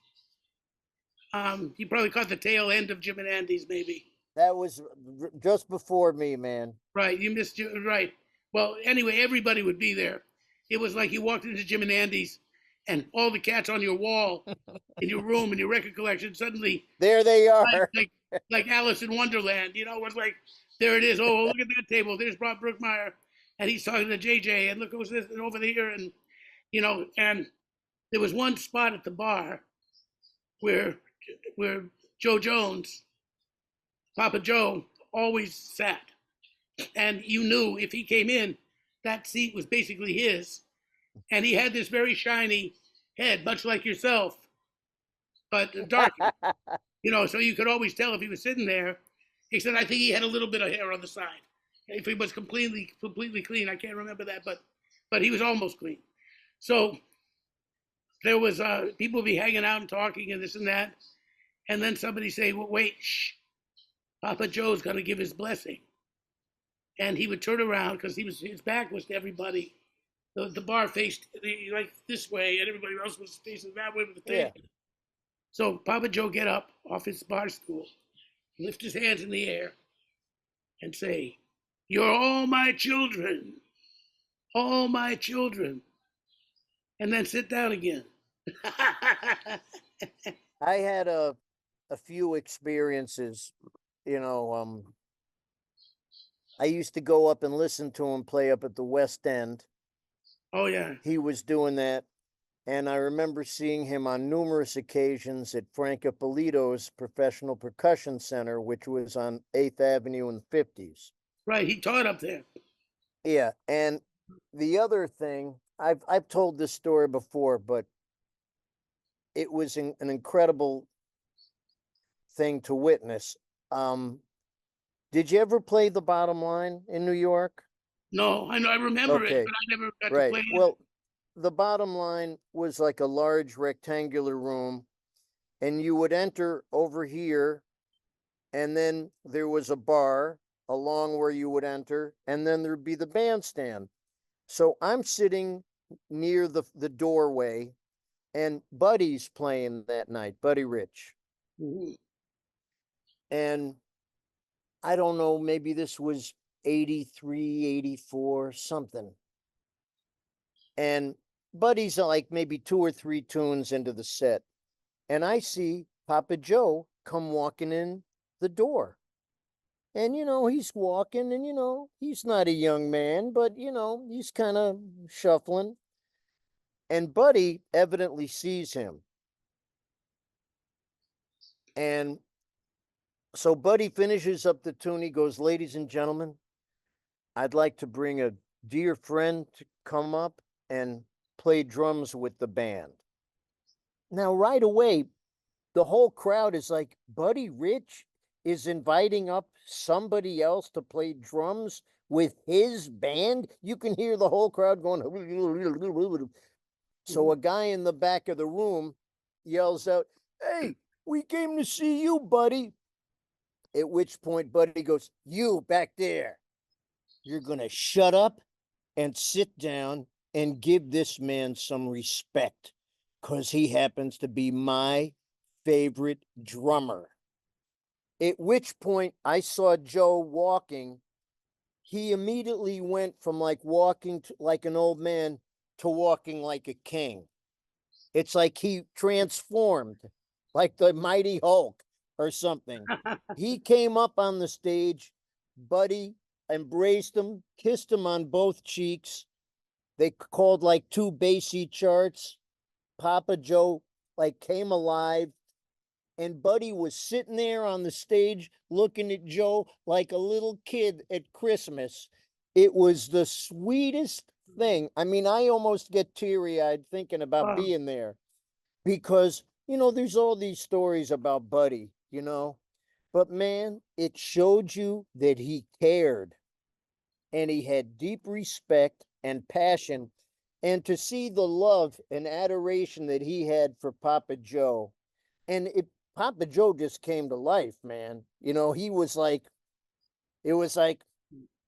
You probably caught the tail end of Jim and Andy's, maybe. That was just before me, man. Right, you missed it, right. Well, anyway, everybody would be there. It was like you walked into Jim and Andy's and all the cats on your wall in your room, in your record collection, suddenly. There they are. Like Alice in Wonderland, it was like, there it is. Oh, look at that table. There's Bob Brookmeyer. And he's talking to JJ, and look who's this and over here. And, and there was one spot at the bar where Joe Jones, Papa Joe, always sat. And you knew if he came in, that seat was basically his. And he had this very shiny head, much like yourself, but darker. So you could always tell if he was sitting there. Except I think he had a little bit of hair on the side. If he was completely clean, I can't remember that, but he was almost clean. So there was people would be hanging out and talking and this and that. And then somebody say, well, wait, shh, Papa Joe's going to give his blessing. And he would turn around because his back was to everybody. The bar faced like this way, and everybody else was facing that way with the table. Yeah. So Papa Joe get up off his bar stool, lift his hands in the air, and say, "You're all my children, all my children," and then sit down again. I had a few experiences, I used to go up and listen to him play up at the West End. Oh, yeah. He was doing that. And I remember seeing him on numerous occasions at Frank Ippolito's Professional Percussion Center, which was on 8th Avenue and 50s. Right. He taught up there. Yeah. And the other thing, I've told this story before, but it was an incredible thing to witness. Did you ever play The Bottom Line in New York? No, I know. I remember it, but I never got to play it. Well, The Bottom Line was like a large rectangular room, and you would enter over here, and then there was a bar along where you would enter, and then there'd be the bandstand. So I'm sitting near the doorway, and Buddy's playing that night, Buddy Rich. Mm-hmm. And I don't know, maybe this was 83, 84, something. And Buddy's like maybe 2 or 3 tunes into the set. And I see Papa Joe come walking in the door. And, he's walking and, he's not a young man, but, he's kind of shuffling. And Buddy evidently sees him. And so Buddy finishes up the tune. He goes, "Ladies and gentlemen, I'd like to bring a dear friend to come up and play drums with the band." Now, right away, the whole crowd is like, Buddy Rich is inviting up somebody else to play drums with his band? You can hear the whole crowd going. So a guy in the back of the room yells out, "Hey, we came to see you, Buddy." At which point Buddy goes, "You back there, you're going to shut up and sit down and give this man some respect because he happens to be my favorite drummer." At which point I saw Joe walking. He immediately went from like walking like an old man to walking like a king. It's like he transformed like the mighty Hulk or something. He came up on the stage, Buddy embraced him, kissed him on both cheeks. They called like two bassy charts. Papa Joe like came alive, and Buddy was sitting there on the stage looking at Joe like a little kid at Christmas. It was the sweetest thing. I mean, I almost get teary-eyed thinking about being there because, you know, there's all these stories about Buddy, you know, but man, it showed you that he cared and he had deep respect and passion. And to see the love and adoration that he had for Papa Joe, and Papa Joe just came to life, man. You know, he was like, it was like,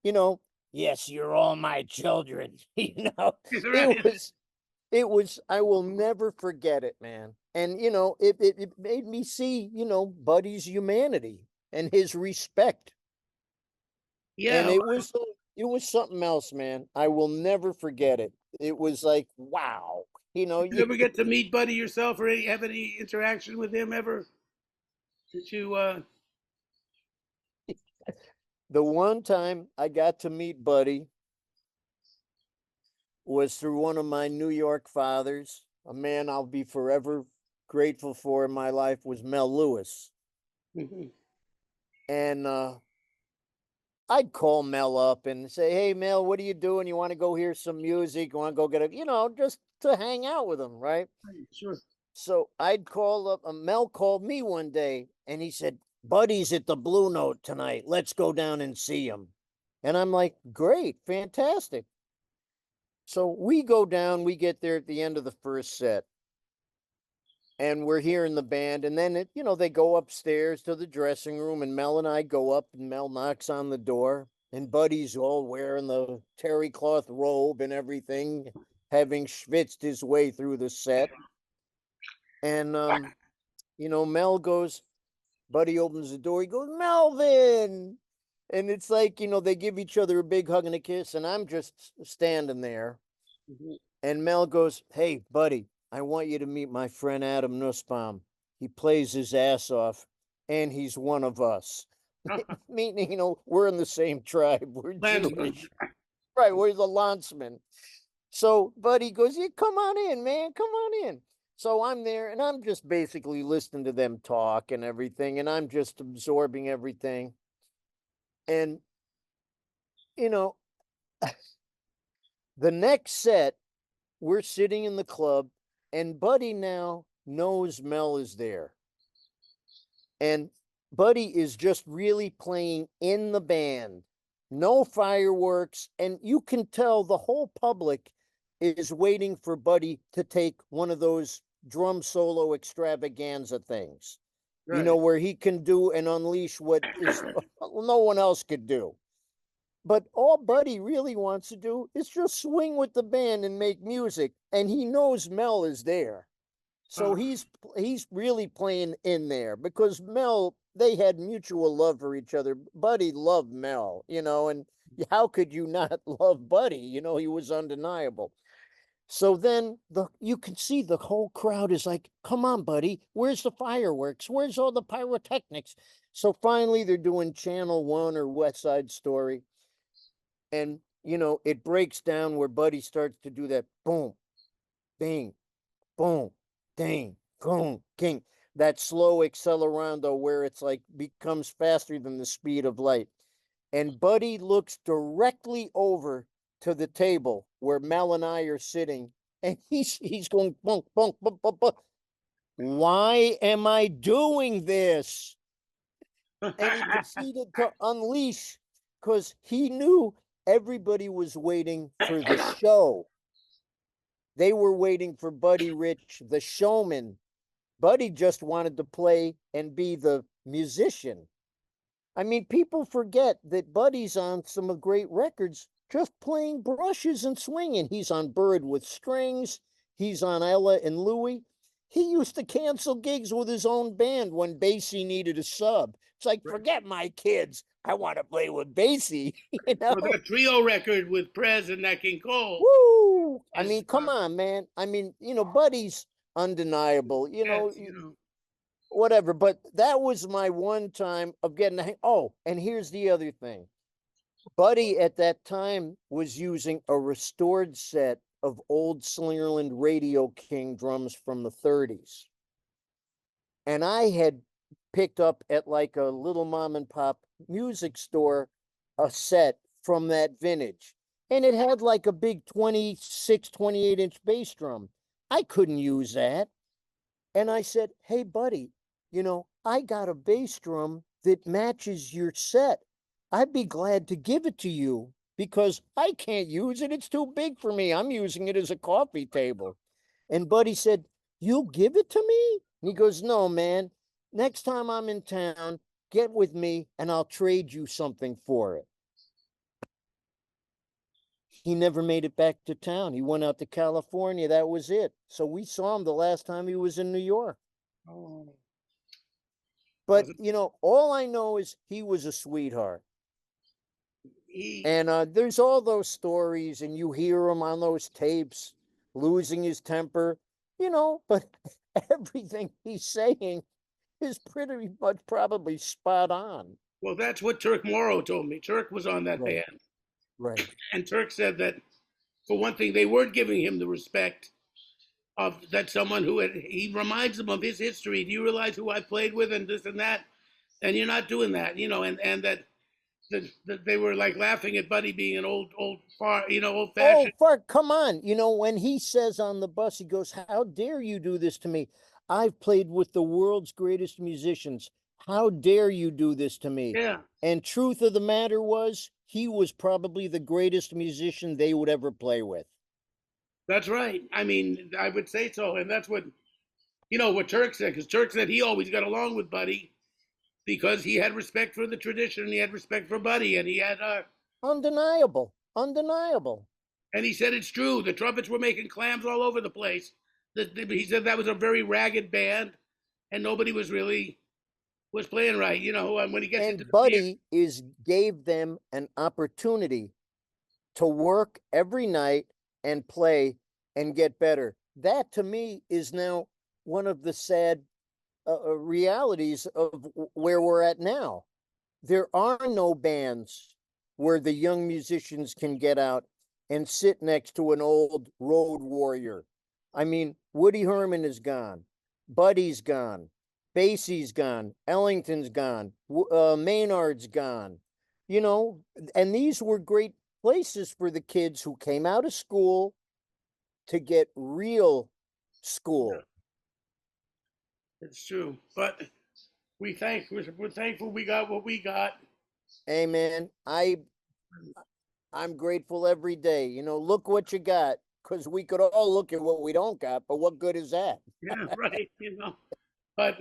you know, yes, you're all my children. You know, Right. it was, I will never forget it, man. And, you know, it made me see, you know, Buddy's humanity and his respect. And Yeah. it was something else, man. I will never forget it. It was like, wow. You know, Did you ever get to meet Buddy yourself or have any interaction with him ever? Did you? the one time I got to meet Buddy was through one of my New York fathers. A man I'll be forever grateful for in my life was Mel Lewis. Mhm. And I'd call Mel up and say, hey, Mel, what are you doing? You want to go hear some music? You want to go get a, you know, just to hang out with him, right? Sure. So I'd call up, Mel called me one day and he said, Buddy's at the Blue Note tonight. Let's go down and see him. And I'm like, great, fantastic. So we go down, we get there at the end of the first set and we're hearing the band. And then, you know, they go upstairs to the dressing room and Mel and I go up and Mel knocks on the door and Buddy's all wearing the terry cloth robe and everything, having schwitzed his way through the set. And, you know, Mel goes, Buddy opens the door. He goes, Melvin. And it's like, you know, they give each other a big hug and a kiss. And I'm just standing there. Mhm. And Mel goes, hey, Buddy, I want you to meet my friend Adam Nussbaum. He plays his ass off and he's one of us. Meaning, you know, we're in the same tribe. We're Landsman. Jewish. Right. We're the Landsmen. So Buddy goes, yeah, come on in, man. Come on in. So I'm there and I'm just basically listening to them talk and everything. And I'm just absorbing everything. And, you know, the next set, we're sitting in the club and Buddy now knows Mel is there. And Buddy is just really playing in the band, no fireworks. And you can tell the whole public is waiting for Buddy to take one of those drum solo extravaganza things, you know, Right. where he can do and unleash what is no one else could do. But all Buddy really wants to do is just swing with the band and make music. And he knows Mel is there. So he's really playing in there because Mel, they had mutual love for each other. Buddy loved Mel, you know, and how could you not love Buddy? You know, he was undeniable. So then you can see the whole crowd is like, come on, Buddy, where's the fireworks? Where's all the pyrotechnics? So finally they're doing Channel One or West Side Story. And, you know, it breaks down where Buddy starts to do that boom, bing, boom, ding, boom, king. That slow accelerando where it's like becomes faster than the speed of light. And Buddy looks directly over to the table where Mel and I are sitting, and he's going bunk, bunk, bunk, bunk, bunk. Why am I doing this? And he proceeded to unleash because he knew everybody was waiting for the show. They were waiting for Buddy Rich, the showman. Buddy just wanted to play and be the musician. I mean, people forget that Buddy's on some of great records just playing brushes and swinging. He's on Bird with Strings. He's on Ella and Louie. He used to cancel gigs with his own band when Basie needed a sub It's like, forget my kids. I want to play with Basie, you know? Well, that trio record with Prez and Nat King Cole. Woo! I Is, mean, come on, man. I mean, Buddy's undeniable, Getz, you know. whatever. But that was my one time of getting oh, and here's the other thing. Buddy at that time was using a restored set of old Slingerland Radio King drums from the 30s. And I had picked up at like a little mom and pop music store a set from that vintage. And it had like a big 26, 28-inch bass drum. I couldn't use that. And I said, hey, buddy, I got a bass drum that matches your set. I'd be glad to give it to you because I can't use it. It's too big for me. I'm using it as a coffee table. And Buddy said, you'll give it to me? And he goes, no, man. Next time I'm in town, get with me and I'll trade you something for it. He never made it back to town. He went out to California. That was it. So we saw him the last time he was in New York. Oh. But, all I know is he was a sweetheart. And there's all those stories, and you hear him on those tapes, losing his temper, but everything he's saying is pretty much probably spot on. Well, that's what Turk Morrow told me. Turk was on that Right. band. Right. And Turk said that, for one thing, they weren't giving him the respect of that someone he reminds them of his history. Do you realize who I played with and this and that? And you're not doing that, and that they were like laughing at Buddy being an old old fashioned. Oh, come on. When he says on the bus, he goes, how dare you do this to me? I've played with the world's greatest musicians. How dare you do this to me? Yeah. And truth of the matter was, he was probably the greatest musician they would ever play with. That's right. I mean, I would say so. And that's what Turk said, because Turk said he always got along with Buddy because he had respect for the tradition, he had respect for Buddy, and he had undeniable. And he said it's true. The trumpets were making clams all over the place. He said that was a very ragged band, and nobody was playing right. And when he gets into Buddy gave them an opportunity to work every night and play and get better. That to me is now one of the sad realities of where we're at now. There are no bands where the young musicians can get out and sit next to an old road warrior. I mean, Woody Herman is gone. Buddy's gone. Basie's gone. Ellington's gone. Maynard's gone. And these were great places for the kids who came out of school to get real school. It's true, but we're thankful we got what we got. Hey man, I'm grateful every day. Look what you got, because we could all look at what we don't got, but what good is that? Yeah, right. But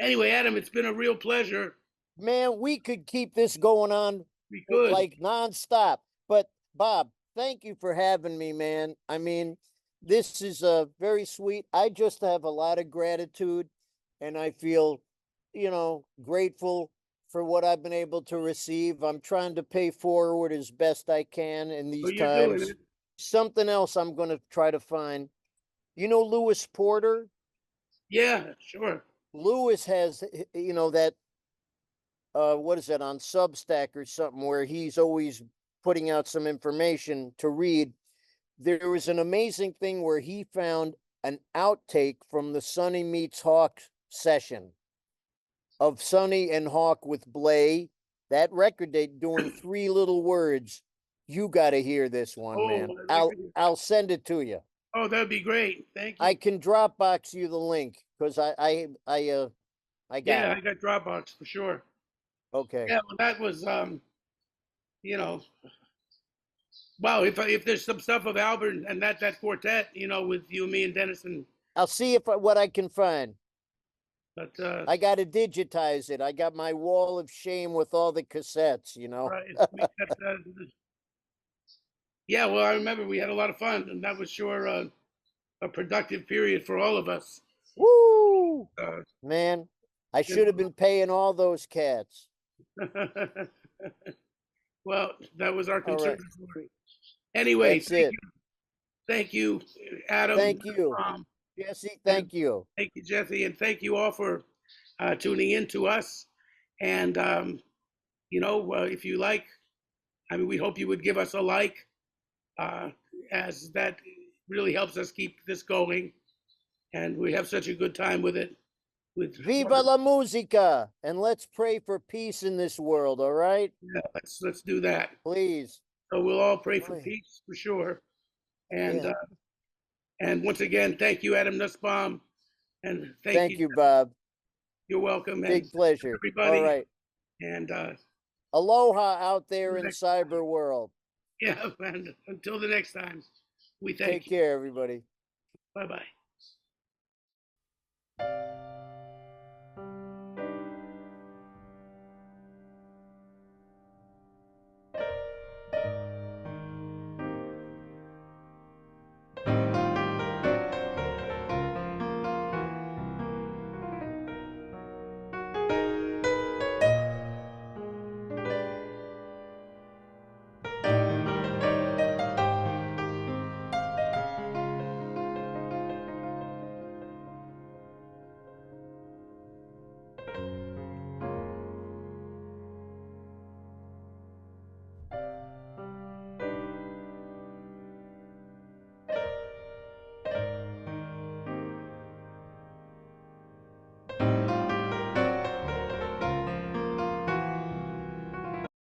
anyway, Adam, it's been a real pleasure. Man, we could keep this going on We could. like nonstop. But Bob, thank you for having me, man. I mean, this is very sweet. I just have a lot of gratitude, and I feel, grateful for what I've been able to receive. I'm trying to pay forward as best I can in these times. Doing it. Something else I'm going to try to find. Lewis Porter? Yeah, sure. Lewis has, that, what is that, on Substack or something, where he's always putting out some information to read. There was an amazing thing where he found an outtake from the Sonny Meets Hawk session of Sonny and Hawk with Bley. That record they doing Three Little Words. You got to hear this one, man. I'll send it to you. Oh, that'd be great. Thank you. I can Dropbox you the link because I got it. I got Dropbox for sure. Okay. Yeah, well, that was wow. If there's some stuff of Albert and that quartet, with you, me, and Dennis, and I'll see what I can find. But I got to digitize it. I got my wall of shame with all the cassettes. Right. Yeah, well, I remember we had a lot of fun, and that was sure a productive period for all of us. Woo! Man, I should have been paying all those cats. Well, that was our All right. conservatory. Anyway, That's it. Thank you, Adam. Thank you, Jesse. Thank you. Thank you, Jesse, and thank you all for tuning in to us. And if you like, I mean, we hope you would give us a like, as that really helps us keep this going. And we have such a good time with it. Viva la musica, and let's pray for peace in this world. All right. Yeah, let's do that. Please. So we'll all pray for peace for sure. And and once again, thank you, Adam Nussbaum, and thank you, Bob. You're welcome. Big pleasure, everybody. All right. And aloha out there in cyber world. Yeah, and until the next time, we thank you. Take care, everybody. Bye-bye.